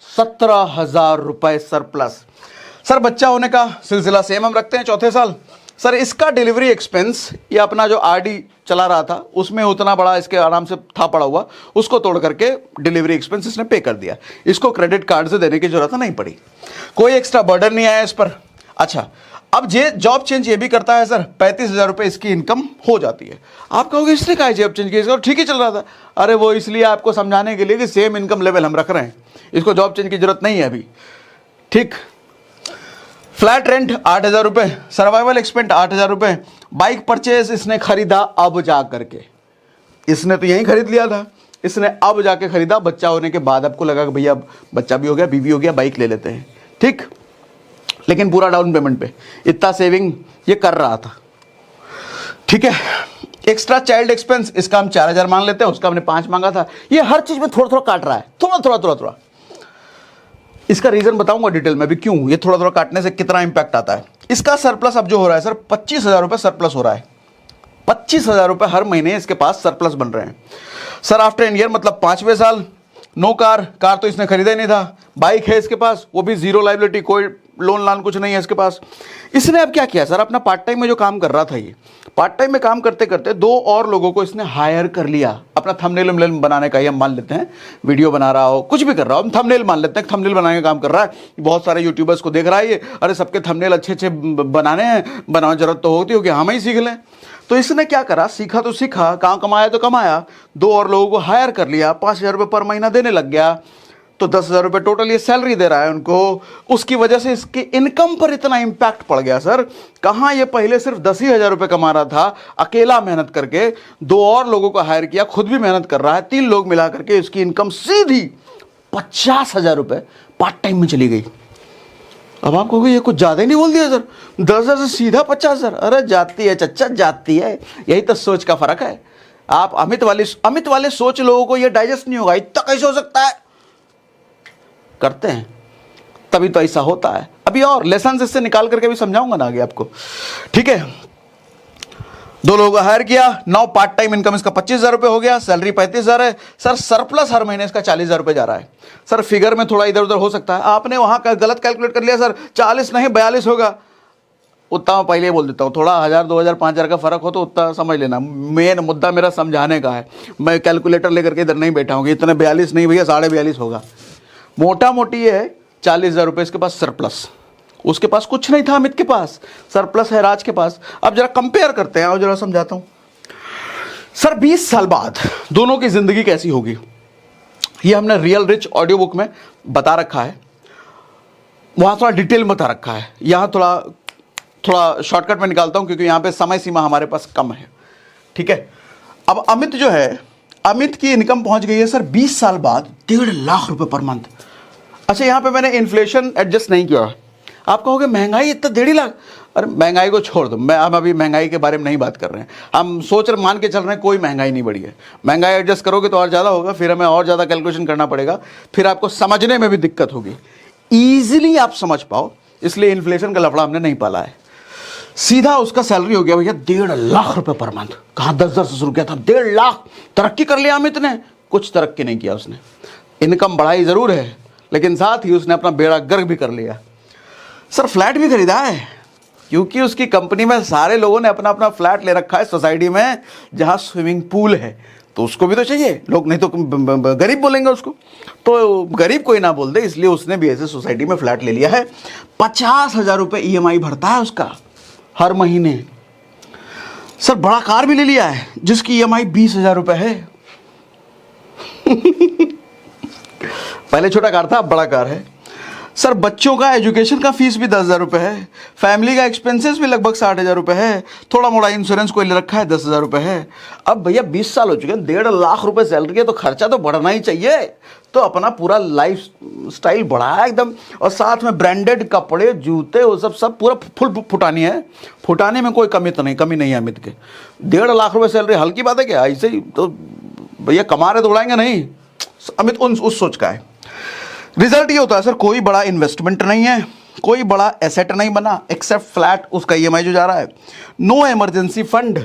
17,000 रुपये सरप्लस। सर बच्चा होने का सिलसिला सेम हम रखते हैं, 4थे साल। सर इसका डिलीवरी एक्सपेंस, ये अपना जो RD चला रहा था उसमें उतना बड़ा इसके आराम से था पड़ा हुआ, उसको तोड़ करके डिलीवरी एक्सपेंस इसने पे कर दिया। इसको क्रेडिट कार्ड से देने की जरूरत नहीं पड़ी, कोई एक्स्ट्रा बर्डन नहीं आया इस पर। अच्छा अब ये जॉब चेंज ये भी करता है सर, 35,000 रुपये इसकी इनकम हो जाती है। आप कहोगे इसने कहा जॉब चेंज किया, इसका ठीक ही चल रहा था। अरे वो इसलिए आपको समझाने के लिए कि सेम इनकम लेवल हम रख रहे हैं, इसको जॉब चेंज की जरूरत नहीं है अभी। ठीक, फ्लैट रेंट 8,000 रुपये, सर्वाइवल एक्सपेंस 8,000 रुपये, बाइक परचेज इसने खरीदा अब जा करके, इसने तो यहीं खरीद लिया था, इसने अब जाके खरीदा बच्चा होने के बाद। आपको लगा कि भैया अब बच्चा भी हो गया, बीवी हो गया, बाइक ले लेते हैं। ठीक, लेकिन पूरा डाउन पेमेंट पे, इतना सेविंग ये कर रहा था। ठीक है, एक्स्ट्रा चाइल्ड एक्सपेंस इसका हम 4,000 मान लेते हैं, उसका हमने 5 मांगा था। ये हर चीज में थोड़ा थोड़ा काट रहा है, थोड़ा। इसका रीजन बताऊंगा डिटेल में भी क्यों ये थोड़ा थोड़ा काटने से कितना इंपैक्ट आता है। इसका सरप्लस अब जो हो रहा है सर, 25,000 रुपये सरप्लस हो रहा है। 25,000 रुपये हर महीने इसके पास सरप्लस बन रहे हैं सर। आफ्टर एन ईयर मतलब 5वें साल, नो कार तो इसने खरीदा ही नहीं था। बाइक है इसके पास, वो भी जीरो लाइबिलिटी, कोई लोन लान कुछ नहीं है इसके पास। इसने अब क्या किया सर, अपना पार्ट टाइम में जो काम कर रहा था, ये पार्ट टाइम में काम करते करते 2 और लोगों को इसने हायर कर लिया अपना थंबनेल बनाने का। ये हम मान लेते हैं वीडियो बना रहा हो, कुछ भी कर रहा हो, हम थंबनेल मान लेते हैं, थंबनेल बनाने का काम कर रहा है। बहुत सारे यूट्यूबर्स को देख रहा है ये, अरे सबके थंबनेल अच्छे बनाने हैं, बनाने जरूरत तो होती होगी, हम ही सीख लें। तो इसने क्या करा, सीखा तो सीखा, कहाँ कमाया तो कमाया, 2 और लोगों को हायर कर लिया, 5,000 रुपये पर महीना देने लग गया, तो 10,000 रुपये टोटल ये सैलरी दे रहा है उनको। उसकी वजह से इसकी इनकम पर इतना इंपैक्ट पड़ गया सर। कहाँ ये पहले सिर्फ 10,000 रुपये कमा रहा था अकेला मेहनत करके, 2 और लोगों को हायर किया, खुद भी मेहनत कर रहा है, 3 लोग मिला करके इसकी इनकम सीधी 50,000 रुपये पार्ट टाइम में चली गई। अब आप कहोगे ये कुछ ज़्यादा ही नहीं बोल दिया सर, 10,000 से सीधा 50,000। अरे जाती है चच्चा, जाती है, यही तो सोच का फर्क है। आप अमित वाले सोच लोगों को ये डाइजेस्ट नहीं होगा, इतना कैसे हो सकता है, करते हैं तभी तो ऐसा होता है। अभी और लेसन इससे निकाल करके भी समझाऊंगा ना आगे आपको। ठीक है, 2 लोगों को हायर किया, नाउ पार्ट टाइम इनकम इसका 25,000 रुपये हो गया, सैलरी 35,000 है सर। सरप्लस हर महीने इसका 40,000 रुपये जा रहा है सर। फिगर में थोड़ा इधर उधर हो सकता है, आपने वहां का गलत कैलकुलेट कर लिया सर, 40 नहीं 42 होगा। उतना मैं पहले ही बोल देता हूँ, थोड़ा 1,000 2,000 5,000 का फर्क हो तो उतना समझ लेना। मेन मुद्दा मेरा समझाने का है, मैं कैलकुलेटर लेकर के इधर नहीं बैठा हूँ, इतने 42 नहीं भैया 42.5 होगा। मोटा मोटी ये है 40,000 रुपये इसके पास सरप्लस। उसके पास कुछ नहीं था, अमित के पास सरप्लस है, राज के पास। अब जरा कंपेयर करते हैं और जरा समझाता हूं सर। 20 साल बाद दोनों की जिंदगी कैसी होगी, ये हमने रियल रिच ऑडियो बुक में बता रखा है, वहां थोड़ा डिटेल में बता रखा है। यहां थोड़ा शॉर्टकट में निकालता हूं क्योंकि यहां पे समय सीमा हमारे पास कम है। ठीक है, अब अमित जो है, अमित की इनकम पहुंच गई है सर 20 साल बाद 1.5 लाख रुपए पर मंथ। अच्छा, यहां पे मैंने इन्फ्लेशन एडजस्ट नहीं किया। आप कहोगे महंगाई इतना 1.5 लाख, अरे महंगाई को छोड़ दो, हम अभी महंगाई के बारे में नहीं बात कर रहे हैं। हम मान के चल रहे हैं कोई महंगाई नहीं बढ़ी है। महंगाई एडजस्ट करोगे तो और ज़्यादा होगा, फिर हमें और ज़्यादा कैलकुलेशन करना पड़ेगा, फिर आपको समझने में भी दिक्कत होगी, ईजिली आप समझ पाओ, इसलिए इन्फ्लेशन का लफड़ा हमने नहीं पाला है। सीधा उसका सैलरी हो गया भैया 1.5 लाख रुपए पर मंथ। कहाँ 10,000 से शुरू किया था, 1.5 लाख। तरक्की कर लिया अमित ने? कुछ तरक्की नहीं किया उसने। इनकम बढ़ाई जरूर है, लेकिन साथ ही उसने अपना बेड़ा गर्क भी कर लिया सर। फ्लैट भी खरीदा है, क्योंकि उसकी कंपनी में सारे लोगों ने अपना अपना फ्लैट ले रखा है सोसाइटी में, जहां स्विमिंग पूल है, तो उसको भी तो चाहिए लोग, नहीं तो गरीब बोलेंगे उसको, तो गरीब कोई ना बोल दे, इसलिए उसने भी ऐसे सोसाइटी में फ्लैट ले लिया है। 50,000 रुपये EMI भरता है उसका हर महीने सर। बड़ा कार भी ले लिया है जिसकी EMI 20,000 रुपये है। पहले छोटा कार था, अब बड़ा कार है सर। बच्चों का एजुकेशन का फीस भी 10,000 रुपये है। फैमिली का एक्सपेंसेस भी लगभग 60,000 रुपये है। थोड़ा मोड़ा इंश्योरेंस कोई ले रखा है, 10,000 रुपये है। अब भैया 20 साल हो चुके हैं, 1.5 लाख रुपए सैलरी है, तो खर्चा तो बढ़ना ही चाहिए। तो अपना पूरा लाइफ स्टाइल बढ़ाया एकदम, और साथ में ब्रांडेड कपड़े, जूते, वो सब पूरा फुल फुटानी है। फुटाने में कोई कमी नहीं है अमित के। 1.5 लाख रुपये सैलरी हल्की बात है क्या? ऐसे ही तो भैया कमा रहे तो उड़ाएंगे नहीं। अमित उस सोच का है। रिजल्ट ये होता है सर, कोई बड़ा इन्वेस्टमेंट नहीं है, कोई बड़ा एसेट नहीं बना एक्सेप्ट फ्लैट, उसका EMI जो जा रहा है। नो इमरजेंसी फंड,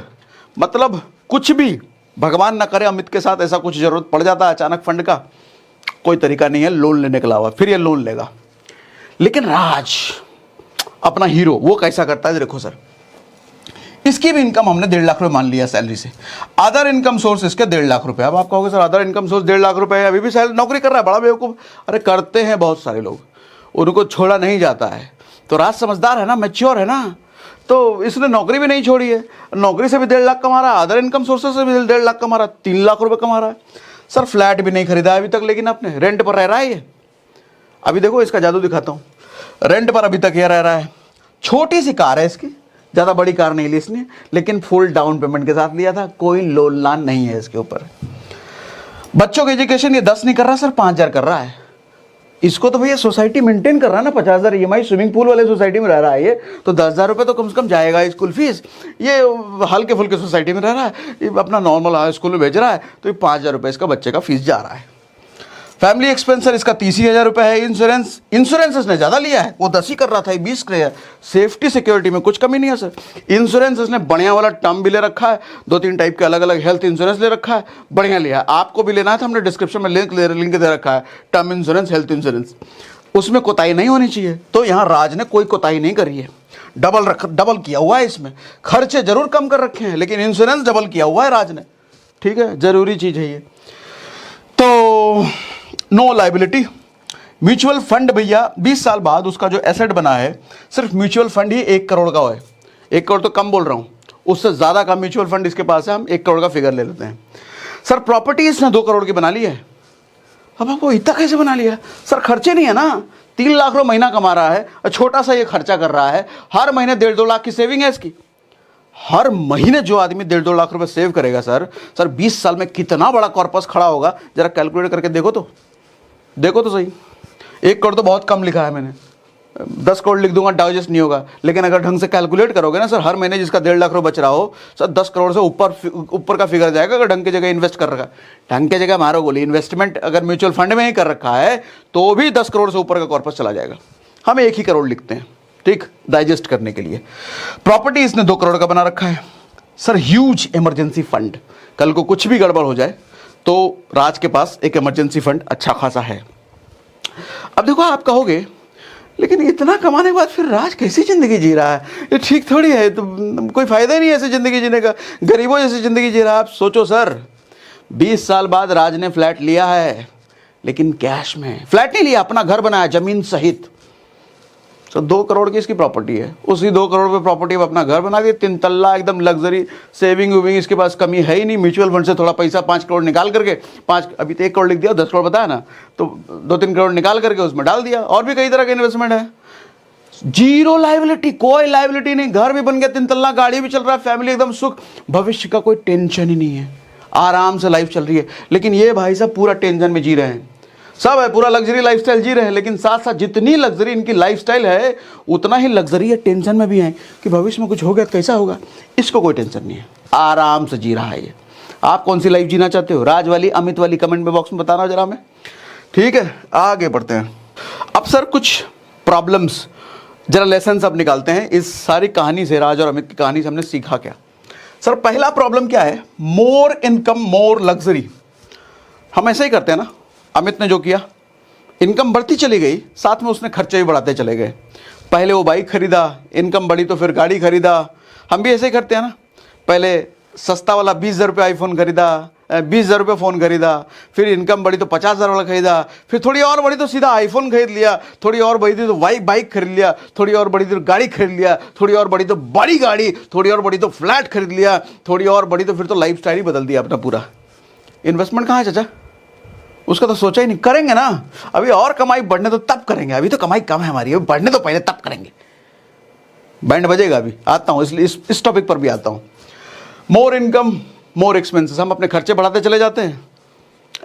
मतलब कुछ भी भगवान ना करे अमित के साथ ऐसा कुछ जरूरत पड़ जाता है अचानक फंड का, कोई तरीका नहीं है लोन लेने के अलावा, फिर ये लोन लेगा। लेकिन राज अपना हीरो, वो कैसा करता है देखो सर। इसकी भी इनकम हमने 1.5 लाख रुपए मान लिया सैलरी से। अदर इनकम सोर्स इसके 1.5 लाख रुपए। अब आप कहोगे sir other income source 1.5 lakh रुपए है, अभी भी नौकरी कर रहा है, बड़ा बेवकूफ। अरे करते हैं बहुत सारे लोग, उनको छोड़ा नहीं जाता है। तो राज समझदार है ना, मैच्योर है ना, तो इसने नौकरी भी नहीं छोड़ी है, नौकरी से भी 1.5 लाख कमा रहा है, अदर इनकम सोर्सेज से भी 1.5 लाख कमा रहा है, 3 लाख रुपए कमा रहा है। सर फ्लैट भी नहीं खरीदा अभी तक, लेकिन आपने रेंट पर रह रहा है ये। अभी देखो इसका जादू दिखाता हूँ, रेंट पर अभी तक ये रह रहा है। छोटी सी कार है इसकी, ज़्यादा बड़ी कार नहीं ली इसने, लेकिन फुल डाउन पेमेंट के साथ लिया था, कोई लोन लान नहीं है इसके ऊपर। बच्चों की एजुकेशन ये 10 नहीं कर रहा सर, 5,000 कर रहा है। इसको तो भैया सोसाइटी मेंटेन कर रहा है ना, 50,000 EMI, स्विमिंग पूल वाले सोसाइटी में रह रहा है ये, तो 10,000 रुपये तो कम से कम जाएगा स्कूल फीस। ये हल्के फुल्के सोसाइटी में रह रहा है, ये अपना नॉर्मल स्कूल में भेज रहा है, तो ये 5,000 रुपये इसका बच्चे का फीस जा रहा है। फैमिली एक्सपेंस सर इसका 30,000 रुपये है। इंश्योरेंस इसने ज़्यादा लिया है, वो 10 ही कर रहा था, 20 का है। सेफ्टी सिक्योरिटी में कुछ कमी नहीं है सर। इंश्योरेंस इसने बढ़िया वाला टर्म भी ले रखा है, 2-3 टाइप के अलग अलग हेल्थ इंश्योरेंस ले रखा है, बढ़िया लिया है। आपको भी लेना है तो हमने डिस्क्रिप्शन में लिंक दे रखा है, टर्म इंश्योरेंस, हेल्थ इंश्योरेंस, उसमें कोताही नहीं होनी चाहिए। तो यहाँ राज ने कोई कोताही नहीं करी है, डबल किया हुआ है इसमें। खर्चे जरूर कम कर रखे हैं, लेकिन इंश्योरेंस डबल किया हुआ है राज ने। ठीक है, जरूरी चीज़ है ये। तो नो लाइबिलिटी। म्यूचुअल फंड भैया 20 साल बाद उसका जो एसेट बना है, सिर्फ म्यूचुअल फंड ही 1 करोड़ का है। 1 करोड़ तो कम बोल रहा हूँ, उससे ज़्यादा का म्यूचुअल फंड इसके पास है। हम 1 करोड़ का फिगर ले लेते हैं। सर प्रॉपर्टी इसने 2 करोड़ की बना ली है। अब आपको इतना कैसे बना लिया सर? खर्चे नहीं है ना, 3 लाख रुपये महीना कमा रहा है, छोटा सा ये खर्चा कर रहा है, हर महीने 1.5-2 लाख की सेविंग है इसकी। हर महीने जो आदमी 1.5-2 लाख रुपए सेव करेगा सर 20 साल में कितना बड़ा कॉर्पस खड़ा होगा, जरा कैलकुलेट करके देखो तो सही। 1 करोड़ तो बहुत कम लिखा है मैंने, 10 करोड़ लिख दूंगा डाइजेस्ट नहीं होगा, लेकिन अगर ढंग से कैलकुलेट करोगे ना सर, हर महीने जिसका 1.5 लाख रुपए बच रहा हो सर, 10 करोड़ से ऊपर का फिगर जाएगा अगर ढंग की जगह इन्वेस्ट कर रखा है। ढंग की जगह मारो गोली, इन्वेस्टमेंट अगर म्यूचुअल फंड में ही कर रखा है तो भी 10 करोड़ से ऊपर का कॉर्पस चला जाएगा। हम 1 ही करोड़ लिखते हैं, ठीक, डाइजेस्ट करने के लिए। प्रॉपर्टी इसने 2 करोड़ का बना रखा है। सर ह्यूज इमरजेंसी फंड, कल को कुछ भी गड़बड़ हो जाए तो राज के पास एक इमरजेंसी फंड अच्छा खासा है। अब देखो आप कहोगे लेकिन इतना कमाने के बाद फिर राज कैसी जिंदगी जी रहा है? ये ठीक थोड़ी है, तो कोई फायदा ही नहीं है ऐसी जिंदगी जीने का, गरीबों जैसी जिंदगी जी रहा है। आप सोचो सर, 20 साल बाद राज ने फ्लैट लिया है, लेकिन कैश में। फ्लैट नहीं लिया, अपना घर बनाया जमीन सहित। तो 2 करोड़ की इसकी प्रॉपर्टी है, उसी 2 करोड़ पे प्रॉपर्टी में अपना घर बना दिया, 3 तल्ला एकदम लग्जरी। सेविंग वेविंग इसके पास कमी है ही नहीं। म्यूचुअल फंड से थोड़ा पैसा 5 करोड़ निकाल करके, 5 अभी तो 1 करोड़ लिख दिया, 10 करोड़ बताया ना, तो 2-3 करोड़ निकाल करके उसमें डाल दिया। और भी कई तरह के इन्वेस्टमेंट है। जीरो लाइबिलिटी, कोई लाइबिलिटी नहीं, घर भी बन गया 3 तल्ला, गाड़ी भी चल रहा है, फैमिली एकदम सुख, भविष्य का कोई टेंशन ही नहीं है, आराम से लाइफ चल रही है। लेकिन ये भाई साहब पूरा टेंशन में जी रहे हैं, सब है, पूरा लग्जरी लाइफस्टाइल जी रहे हैं, लेकिन साथ साथ जितनी लग्जरी इनकी लाइफस्टाइल है उतना ही लग्जरी है टेंशन में भी है कि भविष्य में कुछ हो गया तो कैसा होगा। इसको कोई टेंशन नहीं है, आराम से जी रहा है ये। आप कौन सी लाइफ जीना चाहते हो, राज वाली, अमित वाली? कमेंट में बॉक्स में बताना जरा हमें। ठीक है, आगे बढ़ते हैं। अब सर कुछ प्रॉब्लम्स, जरा लेसन अब निकालते हैं इस सारी कहानी से, राज और अमित की कहानी से हमने सीखा क्या। सर पहला प्रॉब्लम क्या है? मोर इनकम मोर लग्जरी। हम ऐसा ही करते हैं ना, अमित ने जो किया, इनकम बढ़ती चली गई, साथ में उसने खर्चे भी बढ़ाते चले गए। पहले वो बाइक खरीदा, इनकम बढ़ी तो फिर गाड़ी खरीदा। हम भी ऐसे ही करते हैं ना, पहले सस्ता वाला 20,000 रुपये आईफोन खरीदा, 20,000 रुपये फ़ोन खरीदा, फिर इनकम बढ़ी तो 50,000 वाला खरीदा, फिर थोड़ी और बढ़ी तो सीधा आईफोन खरीद लिया, थोड़ी और बढ़ी थी तो बाइक खरीद लिया, थोड़ी और बढ़ी तो गाड़ी खरीद लिया, थोड़ी और बढ़ी तो बड़ी गाड़ी, थोड़ी और बढ़ी तो फ्लैट खरीद लिया, थोड़ी और बढ़ी तो फिर तो लाइफ स्टाइल ही बदल दिया अपना पूरा। इन्वेस्टमेंट कहाँ है चाचा? उसका तो सोचा ही नहीं। करेंगे ना, अभी और कमाई बढ़ने तो तब करेंगे, अभी तो कमाई कम है हमारी, अभी बढ़ने तो पहले तब करेंगे। बैंड बजेगा, अभी आता हूँ, इसलिए इस टॉपिक पर भी आता हूँ। मोर इनकम मोर एक्सपेंसेस, हम अपने खर्चे बढ़ाते चले जाते हैं,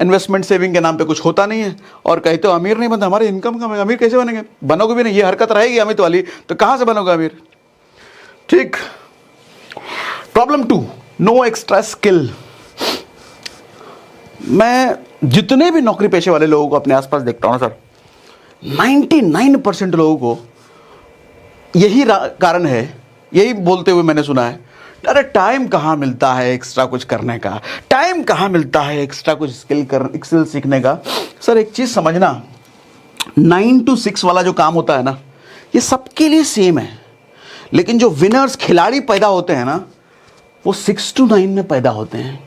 इन्वेस्टमेंट सेविंग के नाम पे कुछ होता नहीं है, और कहते हो अमीर नहीं बनता, हमारी इनकम कम है, अमीर कैसे बनेंगे? बनोगे भी नहीं, ये हरकत रहेगी अमित वाली, तो कहाँ से बनोगे अमीर? ठीक। Problem 2, no extra skill. मैं जितने भी नौकरी पेशे वाले लोगों को अपने आसपास देखता हूँ ना सर, 99% लोगों को यही कारण है, यही बोलते हुए मैंने सुना है, अरे टाइम कहाँ मिलता है एक्स्ट्रा कुछ करने का, टाइम कहाँ मिलता है एक्स्ट्रा कुछ स्किल सीखने का। सर एक चीज़ समझना, 9 to 6 वाला जो काम होता है ना, ये सबके लिए सेम है, लेकिन जो विनर्स खिलाड़ी पैदा होते हैं ना, वो 6 to 9 में पैदा होते हैं।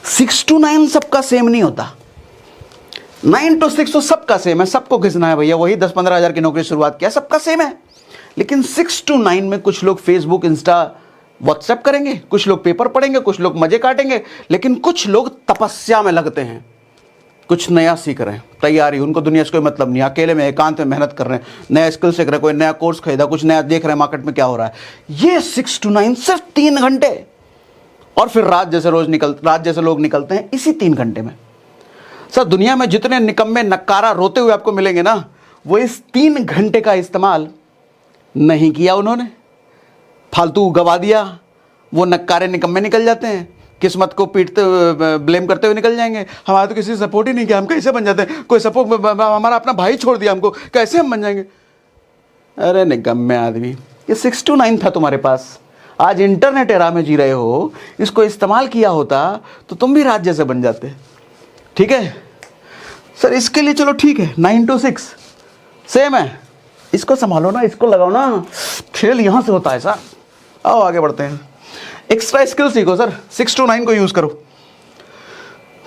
6 to 9 सबका सेम नहीं होता, 9 to 6 तो सबका सेम है, सबको घिसना है भैया, वही 10-15 हज़ार की नौकरी शुरुआत किया, सबका सेम है। लेकिन 6 to 9 में कुछ लोग फेसबुक, इंस्टा, व्हाट्सएप करेंगे, कुछ लोग पेपर पढ़ेंगे, कुछ लोग मजे काटेंगे, लेकिन कुछ लोग तपस्या में लगते हैं, कुछ नया सीख रहे हैं, तैयारी, उनको दुनिया से कोई मतलब नहीं, अकेले में एकांत में मेहनत कर रहे हैं, नया स्किल सीख रहे हैं, कोई नया कोर्स खरीदा, कुछ नया देख रहे हैं मार्केट में क्या हो रहा है। ये 6 to 9 सिर्फ 3 घंटे, और फिर रात जैसे लोग निकलते हैं इसी 3 घंटे में। सर दुनिया में जितने निकम्मे नक्कारा रोते हुए आपको मिलेंगे ना, वो इस 3 घंटे का इस्तेमाल नहीं किया उन्होंने, फालतू गवा दिया। वो नक्कारे निकम्मे निकल जाते हैं, किस्मत को पीटते ब्लेम करते हुए निकल जाएंगे, हमारा तो किसी सपोर्ट ही नहीं किया, हम कैसे बन जाते हैं, कोई सपोर्ट, हमारा अपना भाई छोड़ दिया हमको, कैसे हम बन जाएंगे। अरे निकम्मे आदमी, ये 6 to 9 था तुम्हारे पास, आज इंटरनेट एरा में जी रहे हो, इसको इस्तेमाल किया होता तो तुम भी राज जैसे बन जाते। ठीक है सर, इसके लिए चलो ठीक है, 9 to 6 सेम है, इसको संभालो ना, इसको लगाओ ना, खेल यहां से होता है सर। आओ आगे बढ़ते हैं, एक्स्ट्रा स्किल सीखो सर, 6 to 9 को यूज करो।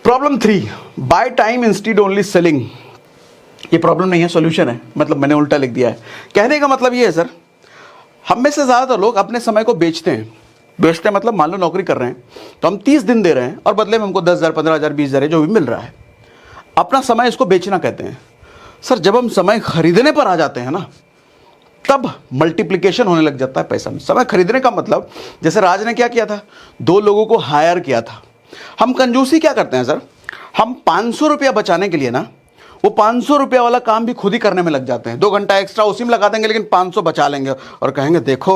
Problem 3, by time instead only selling. ये प्रॉब्लम नहीं है, सॉल्यूशन है, मतलब मैंने उल्टा लिख दिया है। कहने का मतलब ये है सर, हम में से ज़्यादातर लोग अपने समय को बेचते हैं मतलब मान लो नौकरी कर रहे हैं तो हम 30 दिन दे रहे हैं और बदले में हमको 10,000, 15,000, 20,000 जो भी मिल रहा है, अपना समय इसको बेचना कहते हैं। सर जब हम समय खरीदने पर आ जाते हैं ना, तब मल्टीप्लिकेशन होने लग जाता है पैसा में। समय खरीदने का मतलब, जैसे राज ने क्या किया था, 2 लोगों को हायर किया था। हम कंजूसी क्या करते हैं सर, हम 500 रुपया बचाने के लिए ना, वो 500 रुपया वाला काम भी खुद ही करने में लग जाते हैं। 2 घंटा एक्स्ट्रा उसी में लगा देंगे, लेकिन 500 बचा लेंगे और कहेंगे देखो,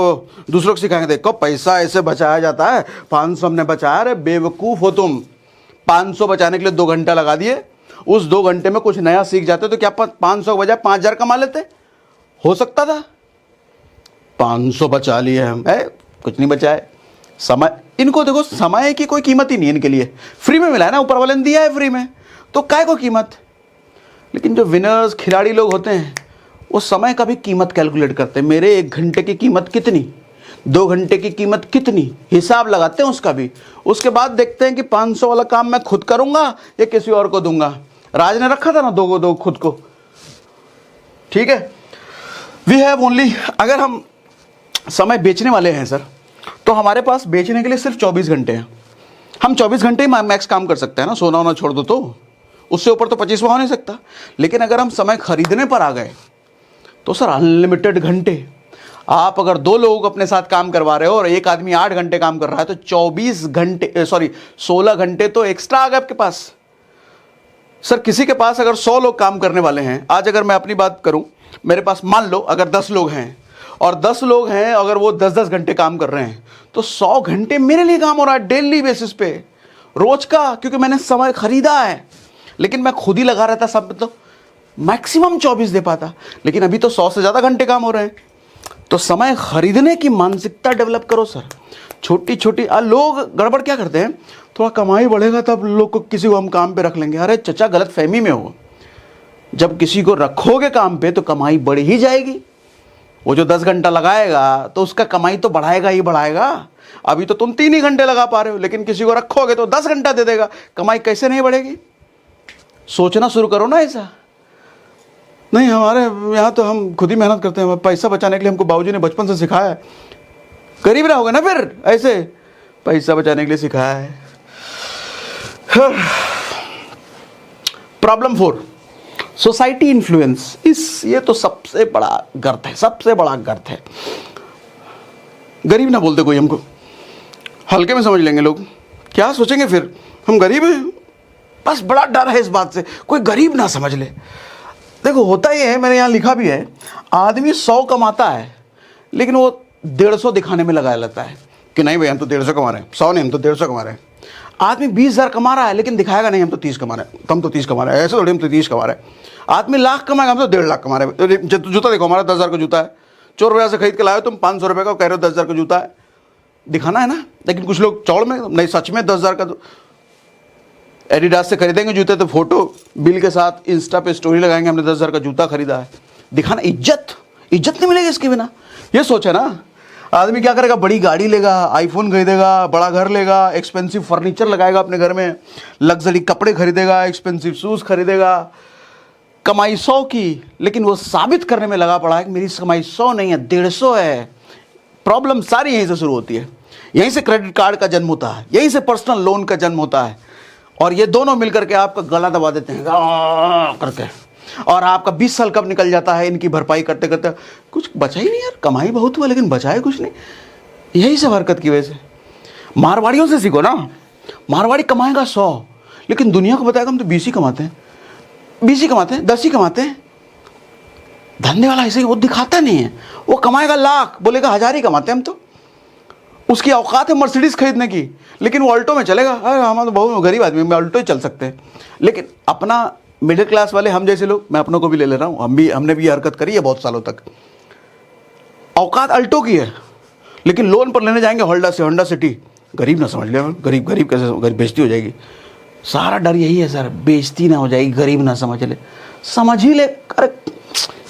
दूसरों को सिखाएंगे, देखो पैसा ऐसे बचाया जाता है, 500 हमने बचाया। अरे बेवकूफ़ हो तुम, 500 बचाने के लिए 2 घंटा लगा दिए, उस 2 घंटे में कुछ नया सीख जाते तो क्या 500 के बजाय 5,000 कमा लेते? हो सकता था। 500 बचा लिए हम, कुछ नहीं बचाए। समय, इनको देखो समय की कोई कीमत ही नहीं है इनके लिए, फ्री में मिला है ना, ऊपर वाले ने दिया है फ्री में, तो काय को कीमत। लेकिन जो विनर्स खिलाड़ी लोग होते हैं, वो समय का भी कीमत कैलकुलेट करते हैं, मेरे 1 घंटे की कीमत कितनी, 2 घंटे की कीमत कितनी, हिसाब लगाते हैं उसका भी। उसके बाद देखते हैं कि 500 वाला काम मैं खुद करूंगा या किसी और को दूंगा। राज ने रखा था ना 2 खुद को। ठीक है, वी हैव ओनली, अगर हम समय बेचने वाले हैं सर, तो हमारे पास बेचने के लिए सिर्फ 24 घंटे हैं। हम 24 घंटे ही मैक्स काम कर सकते हैं ना, सोना वोना छोड़ दो तो, उससे ऊपर तो 25वां हो नहीं सकता। लेकिन अगर हम समय खरीदने पर आ गए तो सर अनलिमिटेड घंटे। आप अगर 2 लोगों को अपने साथ काम करवा रहे हो और एक आदमी 8 घंटे काम कर रहा है, तो 16 घंटे तो एक्स्ट्रा आ गए आपके पास। सर किसी के पास अगर 100 लोग काम करने वाले हैं, आज अगर मैं अपनी बात करूं, मेरे पास मान लो अगर 10 लोग हैं और 10 लोग हैं, अगर वो 10-10 घंटे काम कर रहे हैं, तो 100 घंटे मेरे लिए काम हो रहा है डेली बेसिस पे, रोज का, क्योंकि मैंने समय खरीदा है। लेकिन मैं खुद ही लगा रहता सब, मतलब मैक्सिमम 24 दे पाता, लेकिन अभी तो 100 से ज़्यादा घंटे काम हो रहे हैं। तो समय खरीदने की मानसिकता डेवलप करो सर। छोटी छोटी लोग गड़बड़ क्या करते हैं, थोड़ा कमाई बढ़ेगा तब लोग को, किसी को हम काम पे रख लेंगे। अरे चचा गलत फहमी में हो, जब किसी को रखोगे काम पे तो कमाई बढ़ ही जाएगी। वो जो 10 घंटा लगाएगा तो उसका कमाई तो बढ़ाएगा ही बढ़ाएगा। अभी तो तुम 3 ही घंटे लगा पा रहे हो, लेकिन किसी को रखोगे तो 10 घंटा दे देगा, कमाई कैसे नहीं बढ़ेगी। सोचना शुरू करो ना ऐसा। नहीं, हमारे यहाँ तो हम खुद ही मेहनत करते हैं, पैसा बचाने के लिए हमको बाबूजी ने बचपन से सिखाया है। गरीब रहोगे ना फिर, ऐसे पैसा बचाने के लिए सिखाया है। Problem 4, society influence. ये तो सबसे बड़ा गर्त है, सबसे बड़ा गर्त है। गरीब ना बोलते कोई हमको, हल्के में समझ लेंगे लोग, क्या सोचेंगे फिर हम गरीब हैं। बस बड़ा डर है इस बात से, कोई गरीब ना समझ ले। देखो होता ही है, मैंने यहाँ लिखा भी है, आदमी 100 कमाता है लेकिन वो 150 दिखाने में लगाया रहता है कि नहीं भाई हम तो 150 कमा रहे हैं, 100 नहीं हम तो 150 कमा रहे हैं। आदमी 20,000 कमा रहा है लेकिन दिखाएगा नहीं हम तो 30 कमा रहे हैं, हम तो 30 कमा रहे हैं, ऐसे थोड़ी हम तो 30 कमा रहे हैं। आदमी लाख कमाएगा, हम तो 1.5 लाख कमा रहे हैं। जूता देखो, हमारा 10,000 का जूता है, 4 रुपया से खरीद के लाए तुम 500 रुपये का, कह रहे हो 10,000 का जूता है, दिखाना है ना। लेकिन कुछ लोग चौड़ में, नहीं सच में 10,000 का एडिडास से खरीदेंगे जूते तो फोटो बिल के साथ इंस्टा पे स्टोरी लगाएंगे, हमने 10,000 का जूता खरीदा है, दिखाना। इज्जत नहीं मिलेगी इसके बिना। ये सोचे ना, आदमी क्या करेगा, बड़ी गाड़ी लेगा, आईफोन खरीदेगा, बड़ा घर लेगा, एक्सपेंसिव फर्नीचर लगाएगा अपने घर में, लग्जरी कपड़े खरीदेगा, एक्सपेंसिव शूज खरीदेगा, कमाई 100 की, लेकिन वो साबित करने में लगा पड़ा है कि मेरी कमाई 100 नहीं है, 150 है। प्रॉब्लम सारी यहीं से शुरू होती है, यहीं से क्रेडिट कार्ड का जन्म होता है, यहीं से पर्सनल लोन का जन्म होता है, और ये दोनों मिलकर के आपका गला दबा देते हैं करके, और आपका 20 साल कब निकल जाता है इनकी भरपाई करते करते। कुछ बचा ही नहीं यार, कमाई बहुत हुआ लेकिन बचा है कुछ नहीं। यही सब हरकत की वजह से। मारवाड़ियों से सीखो ना, मारवाड़ी कमाएगा 100, लेकिन दुनिया को बताएगा हम तो 20 ही कमाते हैं, 20 ही कमाते हैं, 10 ही कमाते हैं। धंधे वाला ऐसे ही, वो दिखाता नहीं है, वो कमाएगा लाख, बोलेगा 1000 ही कमाते हैं हम तो। उसकी औकात है मर्सिडीज खरीदने की, लेकिन वो ऑल्टो में चलेगा। अरे हम तो बहुत गरीब आदमी, में ऑल्टो ही चल सकते हैं। लेकिन अपना मिडिल क्लास वाले, हम जैसे लोग, मैं अपनों को भी ले रहा हूँ, हमने भी हरकत करी है बहुत सालों तक। औकात अल्टो की है, लेकिन लोन पर लेने जाएंगे होंडा सिटी। गरीब ना समझ लिया, गरीब कैसे, गरीब बेइज्जती हो जाएगी। सारा डर यही है सर, बेइज्जती ना हो जाएगी, गरीब ना समझ ले। समझ ही ले, अरे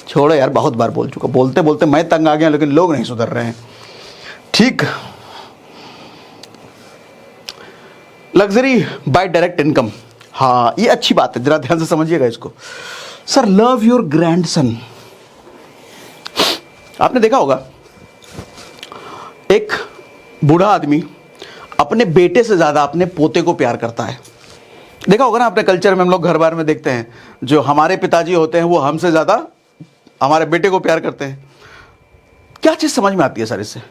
छोड़ो यार, बहुत बार बोल चुका, बोलते बोलते मैं तंग आ गया, लेकिन लोग नहीं सुधर रहे हैं। ठीक, लग्जरी बाय डायरेक्ट इनकम, हाँ ये अच्छी बात है, जरा ध्यान से समझिएगा इसको। सर लव योर ग्रैंडसन, आपने देखा होगा एक बूढ़ा आदमी अपने बेटे से ज्यादा अपने पोते को प्यार करता है। देखा होगा ना अपने कल्चर में, हम लोग घर बार में देखते हैं, जो हमारे पिताजी होते हैं वो हमसे ज्यादा हमारे बेटे को प्यार करते हैं। क्या चीज समझ में आती है सर इससे?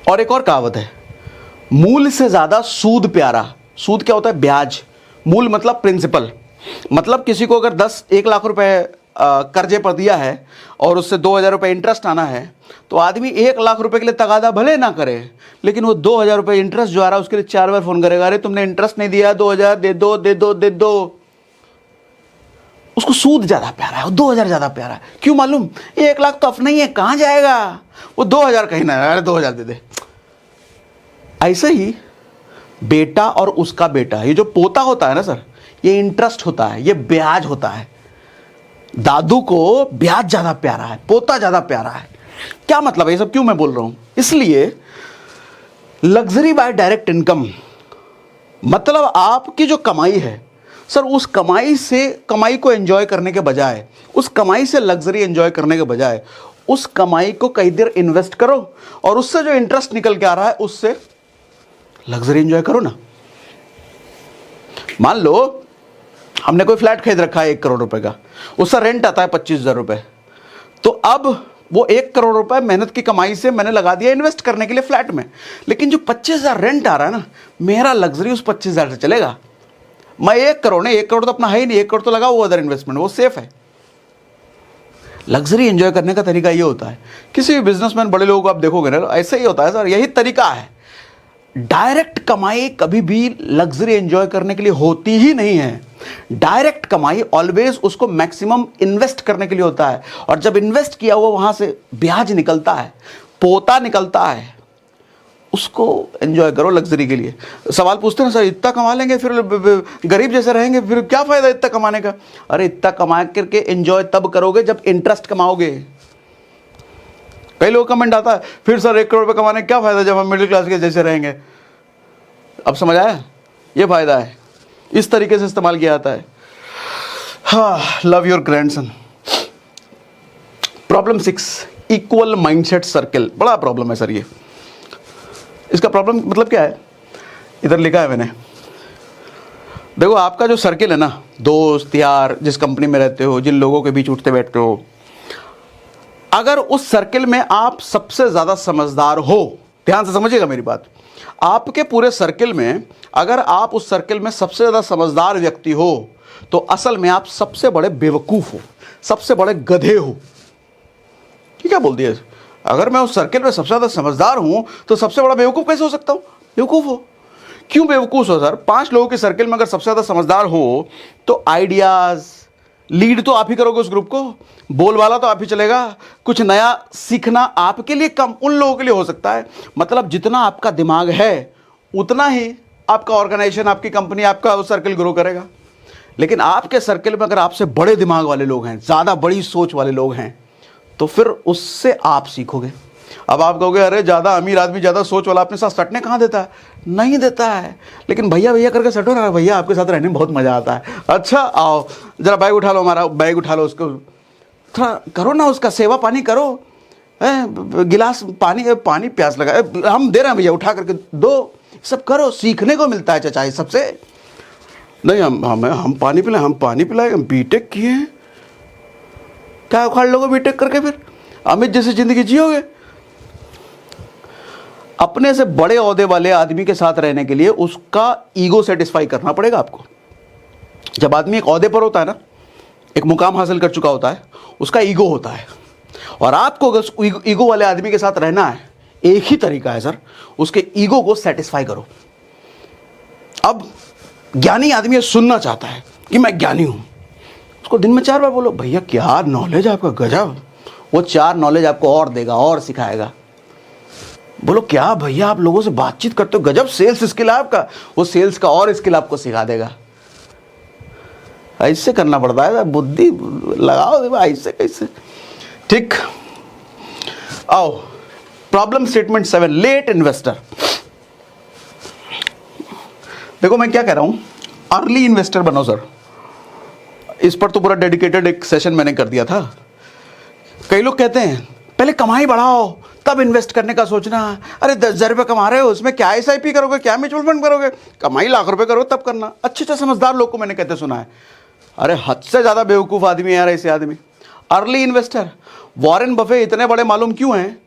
और एक और कहावत है, मूल से ज्यादा सूद प्यारा। सूद क्या होता है? ब्याज। मूल मतलब प्रिंसिपल, मतलब किसी को अगर 1 लाख रुपए कर्जे पर दिया है और उससे 2000 रुपये इंटरेस्ट आना है, तो आदमी 1 लाख रुपए के लिए तगादा भले ना करे, लेकिन वो 2000 रुपये इंटरेस्ट जो आ रहा है उसके लिए 4 बार फोन करेगा, अरे तुमने इंटरेस्ट नहीं दिया, 2000 दे दो दे दो दे दो। उसको सूद ज्यादा प्यारा है, वो 2000 ज्यादा प्यारा है। क्यों मालूम? 1 लाख तो अपना ही है, कहां जाएगा वो 2000 कहीं ना, अरे 2000 दे दे। ऐसे ही बेटा और उसका बेटा, ये जो पोता होता है ना सर, ये इंटरेस्ट होता है, ये ब्याज होता है। दादू को ब्याज ज्यादा प्यारा है, पोता ज्यादा प्यारा है। क्या मतलब है ये सब, क्यों मैं बोल रहा हूं? इसलिए लग्जरी बाय डायरेक्ट इनकम मतलब आपकी जो कमाई है सर, उस कमाई से, कमाई को एंजॉय करने के बजाय, उस कमाई से लग्जरी एंजॉय करने के बजाय, उस कमाई को कई देर इन्वेस्ट करो और उससे जो इंटरेस्ट निकल के आ रहा है उससे लग्जरी एंजॉय करो ना। मान लो हमने कोई फ्लैट खरीद रखा है 1 करोड़ रुपए का, उसका रेंट आता है 25,000 रुपए, तो अब वो 1 करोड़ रुपए मेहनत की कमाई से मैंने लगा दिया इन्वेस्ट करने के लिए फ्लैट में, लेकिन जो 25,000 रेंट आ रहा है ना, मेरा लग्जरी उस 25,000 से चलेगा। मैं 1 करोड़ नहीं, 1 करोड़ तो अपना है ही नहीं, 1 करोड़ तो लगा हुआ अदर इन्वेस्टमेंट, वो सेफ है। लग्जरी एंजॉय करने का तरीका ये होता है, किसी भी बिजनेसमैन बड़े लोगों को आप देखोगे ना, ऐसा ही होता है सर, यही तरीका है। डायरेक्ट कमाई कभी भी लग्जरी एंजॉय करने के लिए होती ही नहीं है। डायरेक्ट कमाई ऑलवेज उसको मैक्सिमम इन्वेस्ट करने के लिए होता है, और जब इन्वेस्ट किया हुआ वहां से ब्याज निकलता है, पोता निकलता है, उसको एंजॉय करो लग्जरी के लिए। सवाल पूछते हैं सर इतना कमा लेंगे फिर गरीब जैसे रहेंगे, फिर क्या फायदा इतना कमाने का? अरे इतना कमा करके एंजॉय तब करोगे जब इंटरेस्ट कमाओगे। कई लोग कमेंट आता है फिर सर 1 करोड़ रुपए कमाने का क्या फायदा जब हम मिडिल क्लास के जैसे रहेंगे। अब समझ आया? ये फायदा है, इस तरीके से इस्तेमाल किया जाता है। हाँ, love your grandson. Problem 6, equal mindset circle. बड़ा प्रॉब्लम है सर ये। इसका प्रॉब्लम मतलब क्या है? इधर लिखा है मैंने, देखो आपका जो सर्किल है ना, दोस्त यार, जिस कंपनी में रहते हो, जिन लोगों के बीच उठते बैठते हो, अगर उस सर्किल में आप सबसे ज्यादा समझदार हो, ध्यान से समझिएगा मेरी बात, आपके पूरे सर्किल में अगर आप उस सर्किल में सबसे ज्यादा समझदार व्यक्ति हो, तो असल में आप सबसे बड़े बेवकूफ हो, सबसे बड़े गधे हो। ये क्या बोल दिया? अगर मैं उस सर्किल में सबसे ज्यादा समझदार हूं तो सबसे बड़ा बेवकूफ कैसे हो सकता हूं? बेवकूफ हो। क्यों बेवकूफ हो सर? 5 लोगों के सर्किल में अगर सबसे ज्यादा समझदार हो तो आइडियाज, लीड तो आप ही करोगे उस ग्रुप को, बोलवाला तो आप ही चलेगा, कुछ नया सीखना आपके लिए कम उन लोगों के लिए हो सकता है। मतलब जितना आपका दिमाग है उतना ही आपका ऑर्गेनाइजेशन, आपकी कंपनी, आपका सर्किल ग्रो करेगा। लेकिन आपके सर्किल में अगर आपसे बड़े दिमाग वाले लोग हैं, ज्यादा बड़ी सोच वाले लोग हैं, तो फिर उससे आप सीखोगे अब आप कहोगे अरे ज़्यादा अमीर आदमी ज़्यादा सोच वाला अपने साथ सटने कहाँ देता है, नहीं देता है, लेकिन भैया भैया करके सटो ना, भैया आपके साथ रहने में बहुत मज़ा आता है। अच्छा आओ ज़रा बैग उठा लो, हमारा बैग उठा लो, उसको थोड़ा करो ना, उसका सेवा पानी करो, गिलास पानी प्यास लगा हम दे रहे हैं भैया, उठा करके दो, सब करो, सीखने को मिलता है चाचा सबसे। नहीं हम पानी पिलाए, हम पानी पिलाए, हम बीटेक किए हैं, क्या उखाड़ लोगे बीटेक करके, फिर अमित जैसी जिंदगी जियोगे। अपने से बड़े ओहदे वाले आदमी के साथ रहने के लिए उसका ईगो सेटिस्फाई करना पड़ेगा आपको। जब आदमी एक ओहदे पर होता है ना, एक मुकाम हासिल कर चुका होता है, उसका ईगो होता है, और आपको अगर ईगो वाले आदमी के साथ रहना है, एक ही तरीका है सर, उसके ईगो को सेटिस्फाई करो। अब ज्ञानी आदमी सुनना चाहता है कि मैं ज्ञानी हूं, उसको दिन में 4 बार बोलो भैया क्या नॉलेज आपका, गजब, वो 4 नॉलेज आपको और देगा और सिखाएगा। बोलो क्या भैया आप लोगों से बातचीत करते हो, गजब सेल्स स्किल है आपका, वो सेल्स का और स्किल आपको सिखा देगा। ऐसे करना पड़ता है, बुद्धि लगाओ ऐसे कैसे। ठीक, आओ प्रॉब्लम स्टेटमेंट 7, लेट इन्वेस्टर। देखो मैं क्या कह रहा हूं, अर्ली इन्वेस्टर बनो सर। इस पर तो पूरा डेडिकेटेड एक सेशन मैंने कर दिया था। कई लोग कहते हैं पहले कमाई बढ़ाओ तब इन्वेस्ट करने का सोचना। अरे 10,000 रुपये कमा रहे हो, उसमें क्या SIP करोगे, क्या म्यूचुअल फंड करोगे, कमाई लाख रुपए करो तब करना। अच्छे समझदार लोग को मैंने कहते सुना है। अरे हद से ज़्यादा बेवकूफ़ आदमी है यार ऐसे आदमी। अर्ली इन्वेस्टर, वॉरेन बफे इतने बड़े मालूम क्यों हैं?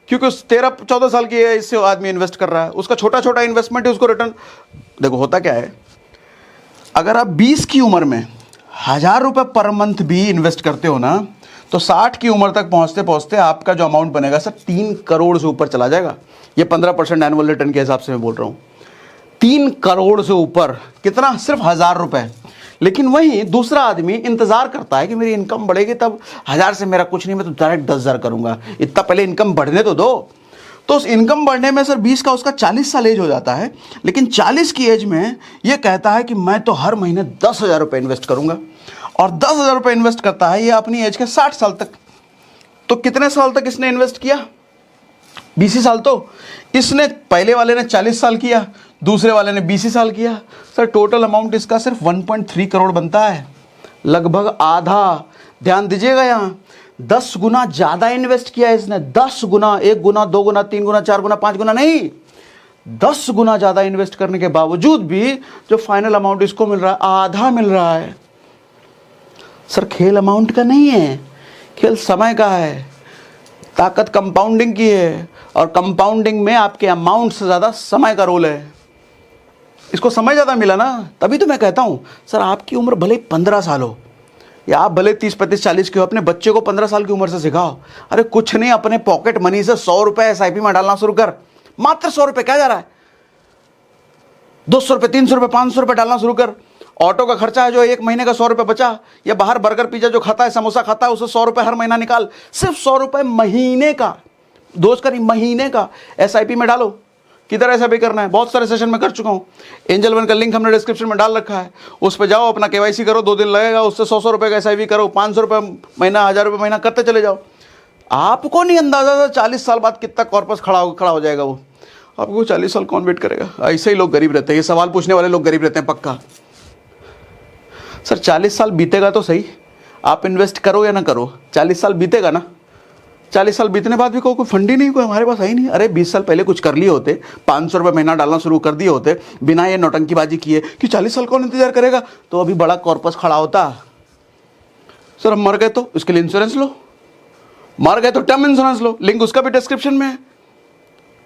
क्योंकि उस 13-14 साल की एज से आदमी इन्वेस्ट कर रहा है, उसका छोटा छोटा इन्वेस्टमेंट है, उसको रिटर्न। देखो होता क्या है, अगर आप 20 की उम्र में 1,000 रुपये पर मंथ भी इन्वेस्ट करते हो ना, तो 60 की उम्र तक पहुंचते पहुंचते आपका जो अमाउंट बनेगा सर 3 करोड़ से ऊपर चला जाएगा। ये 15% एनुअल रिटर्न के हिसाब से मैं बोल रहा हूँ। 3 करोड़ से ऊपर, कितना? सिर्फ 1,000 रुपये। लेकिन वहीं दूसरा आदमी इंतजार करता है कि मेरी इनकम बढ़ेगी तब 1,000 से मेरा कुछ नहीं, मैं तो डायरेक्ट 10,000 करूंगा, इतना पहले इनकम बढ़ने तो दो। तो उस इनकम बढ़ने में सर 20 का उसका 40 साल एज हो जाता है, लेकिन 40 की एज में ये कहता है कि मैं तो हर महीने 10,000 रुपये इन्वेस्ट करूंगा, और 10,000 रुपये इन्वेस्ट करता है ये अपनी एज के 60 साल तक। तो कितने साल तक इसने इन्वेस्ट किया? 20 साल। तो इसने पहले वाले ने 40 साल किया, दूसरे वाले ने 20 साल किया। सर टोटल अमाउंट इसका सिर्फ 1.3 करोड़ बनता है, लगभग आधा। ध्यान दीजिएगा, यहाँ 10 गुना ज़्यादा इन्वेस्ट किया इसने। 10 गुना, 1 गुना, 2 गुना, 3 गुना, 4 गुना, 5 गुना नहीं, 10 गुना ज़्यादा इन्वेस्ट करने के बावजूद भी जो फाइनल अमाउंट इसको मिल रहा है, आधा मिल रहा है। सर खेल अमाउंट का नहीं है, खेल समय का है। ताकत कंपाउंडिंग की है, और कंपाउंडिंग में आपके अमाउंट से ज़्यादा समय का रोल है। इसको समय ज़्यादा मिला ना, तभी तो मैं कहता हूँ सर आपकी उम्र भले 15 साल हो, या आप भले 30, 35, 40 के हो, अपने बच्चे को 15 साल की उम्र से सिखाओ। अरे कुछ नहीं, अपने पॉकेट मनी से 100 रुपये SIP में डालना शुरू कर। मात्र 100 रुपये, क्या जा रहा है? 200 रुपये, 300 रुपये, 500 रुपये डालना शुरू कर। ऑटो का खर्चा है जो 1 महीने का 100 रुपये बचा, या बाहर बर्गर पिज्जा जो खाता है, समोसा खाता है, उसे 100 रुपये हर महीना निकाल। सिर्फ 100 रुपये महीने का, दोस्त करी महीने का SIP में डालो। किधर SIP करना है? बहुत सारे सेशन में कर चुका हूँ। एंजल वन का लिंक हमने डिस्क्रिप्शन में डाल रखा है, उस पर जाओ, अपना KYC करो, 2 दिन लगेगा, उससे 100 रुपये का SIP करो, 500 रुपये महीना, 1,000 रुपये महीना करते चले जाओ। आपको नहीं अंदाजा था 40 साल बाद कितना कॉर्पस खड़ा हो जाएगा। वो आपको 40 साल कौन वेट करेगा? ऐसे ही लोग गरीब रहते हैं, ये सवाल पूछने वाले लोग गरीब रहते हैं पक्का। सर 40 साल बीतेगा तो सही, आप इन्वेस्ट करो या ना करो, 40 साल बीतेगा ना। 40 साल बीतने बाद भी कोई फंड ही नहीं, कोई हमारे पास है ही नहीं। अरे 20 साल पहले कुछ कर लिए होते, 500 रुपये महीना डालना शुरू कर दिए होते, बिना ये नौटंकीबाजी किए कि 40 साल कौन इंतजार करेगा, तो अभी बड़ा कॉर्पस खड़ा होता। सर हम मर गए तो इसके लिए इंश्योरेंस लो, मर गए तो टर्म इंश्योरेंस लो, लिंक उसका भी डिस्क्रिप्शन में है।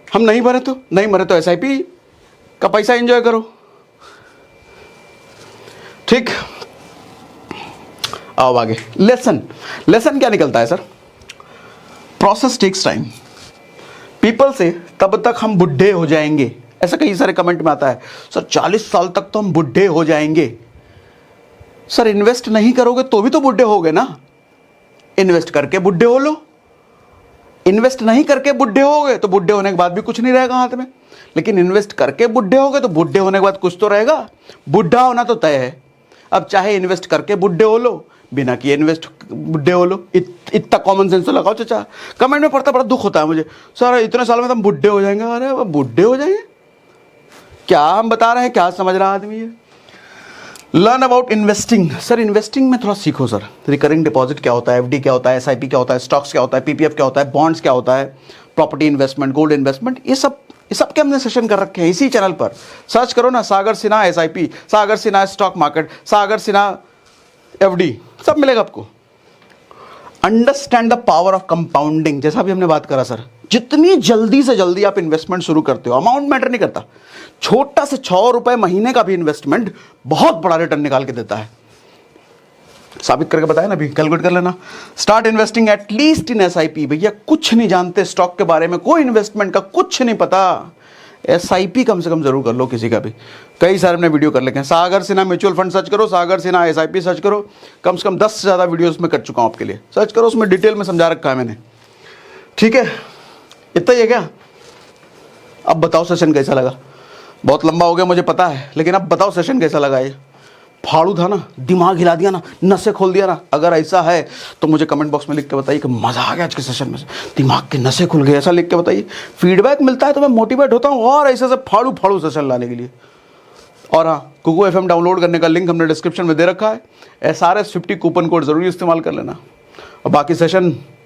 हम नहीं मरे तो SIP का पैसा एंजॉय करो। ठीक, आओ आगे। लेसन क्या निकलता है sir? Process takes time. People से तब तक हम बुढ़े हो जाएंगे, ऐसा कई सारे कमेंट में आता है। सर 40 साल तक तो हम बुढ़े हो जाएंगे। सर इन्वेस्ट नहीं करोगे तो भी तो बुढ़े होगे ना। इन्वेस्ट करके बुढ़े हो लो, इन्वेस्ट नहीं करके बुढ़े होगे तो बुढ़े होने के बाद भी कुछ नहीं रहेगा हाथ में। लेकिन इन्वेस्ट करके बुढ़े होगे तो बुढ़े होने के बाद कुछ तो रहेगा। बुढ़ा होना तो तय है। अब चाहे इन्वेस्ट करके बुढ़े हो लो, बिना किए इन्वेस्ट बुढ़े हो लो, इतना कॉमन सेंस तो लगाओ चाचा। कमेंट में पढ़ता बड़ा दुख होता है मुझे, सर इतने साल में तो हम बुढ़े हो जाएंगे। अरे वो बुढ़े हो जाएंगे, क्या हम बता रहे हैं, क्या समझ रहा आदमी है। Learn about investing. Sir investing में थोड़ा सीखो सर, रिकरिंग डिपॉजिट क्या होता है, एफडी क्या होता है, एसआईपी क्या होता है, स्टॉक्स क्या होता है, पीपीएफ क्या होता है, बॉन्ड्स क्या होता है, प्रॉपर्टी इन्वेस्टमेंट, गोल्ड इन्वेस्टमेंट, ये सब के हमने सेशन कर रखे हैं इसी चैनल पर। सर्च करो ना, सागर सिन्हा एसआईपी, सागर सिन्हा स्टॉक मार्केट, सागर सिन्हा एफडी, सब मिलेगा आपको। Understand the power of compounding, जैसा भी हमने बात करा सर, जितनी जल्दी से जल्दी आप इन्वेस्टमेंट शुरू करते हो, अमाउंट मैटर नहीं करता, छोटा से 6 रुपए महीने का भी इन्वेस्टमेंट बहुत बड़ा रिटर्न निकाल के देता है। साबित करके बताया ना, अभी कैलकुलेट कर लेना। Start investing at least in SIP. भैया कुछ नहीं जानते स्टॉक के बारे में, कोई इन्वेस्टमेंट का कुछ नहीं पता, एसआईपी कम से कम जरूर कर लो किसी का भी। कई सारे हमने वीडियो कर लेके हैं, सागर सिन्हा म्यूचुअल फंड सर्च करो, सागर सिन्हा एसआईपी सर्च करो, कम से कम 10 से ज़्यादा वीडियोस में कर चुका हूँ आपके लिए, सर्च करो, उसमें डिटेल में समझा रखा है मैंने। ठीक है, इतना ही है क्या? अब बताओ सेशन कैसा लगा। बहुत लंबा हो गया मुझे पता है, लेकिन अब बताओ सेशन कैसा लगा। ये फाड़ू था ना, दिमाग हिला दिया ना, नसें खोल दिया ना। अगर ऐसा है तो मुझे कमेंट बॉक्स में लिख के बताइए कि मज़ा आ गया आज के सेशन में से, दिमाग के नसें खुल गए, ऐसा लिख के बताइए। फीडबैक मिलता है तो मैं मोटिवेट होता हूँ और ऐसे से फाड़ू फाड़ू सेशन लाने के लिए। और हाँ, कुकू FM डाउनलोड करने का लिंक हमने डिस्क्रिप्शन में दे रखा है। SRS 50 कूपन कोड ज़रूर इस्तेमाल कर लेना। और बाकी सेशन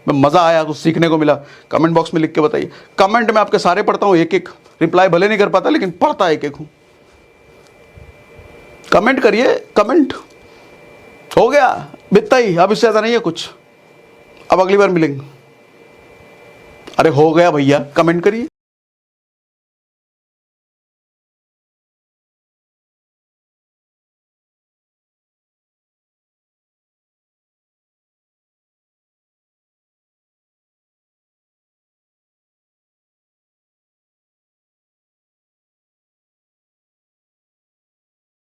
में मज़ा आया, कुछ सीखने को मिला, कमेंट बॉक्स में लिख के बताइए। कमेंट में आपके सारे पढ़ता हूँ, एक एक रिप्लाई भले नहीं कर पाता लेकिन पढ़ता एक एक हूँ। कमेंट करिए, कमेंट हो गया बितना ही, अब इससे ज़्यादा नहीं है कुछ। अब अगली बार मिलेंगे। अरे हो गया भैया, कमेंट करिए।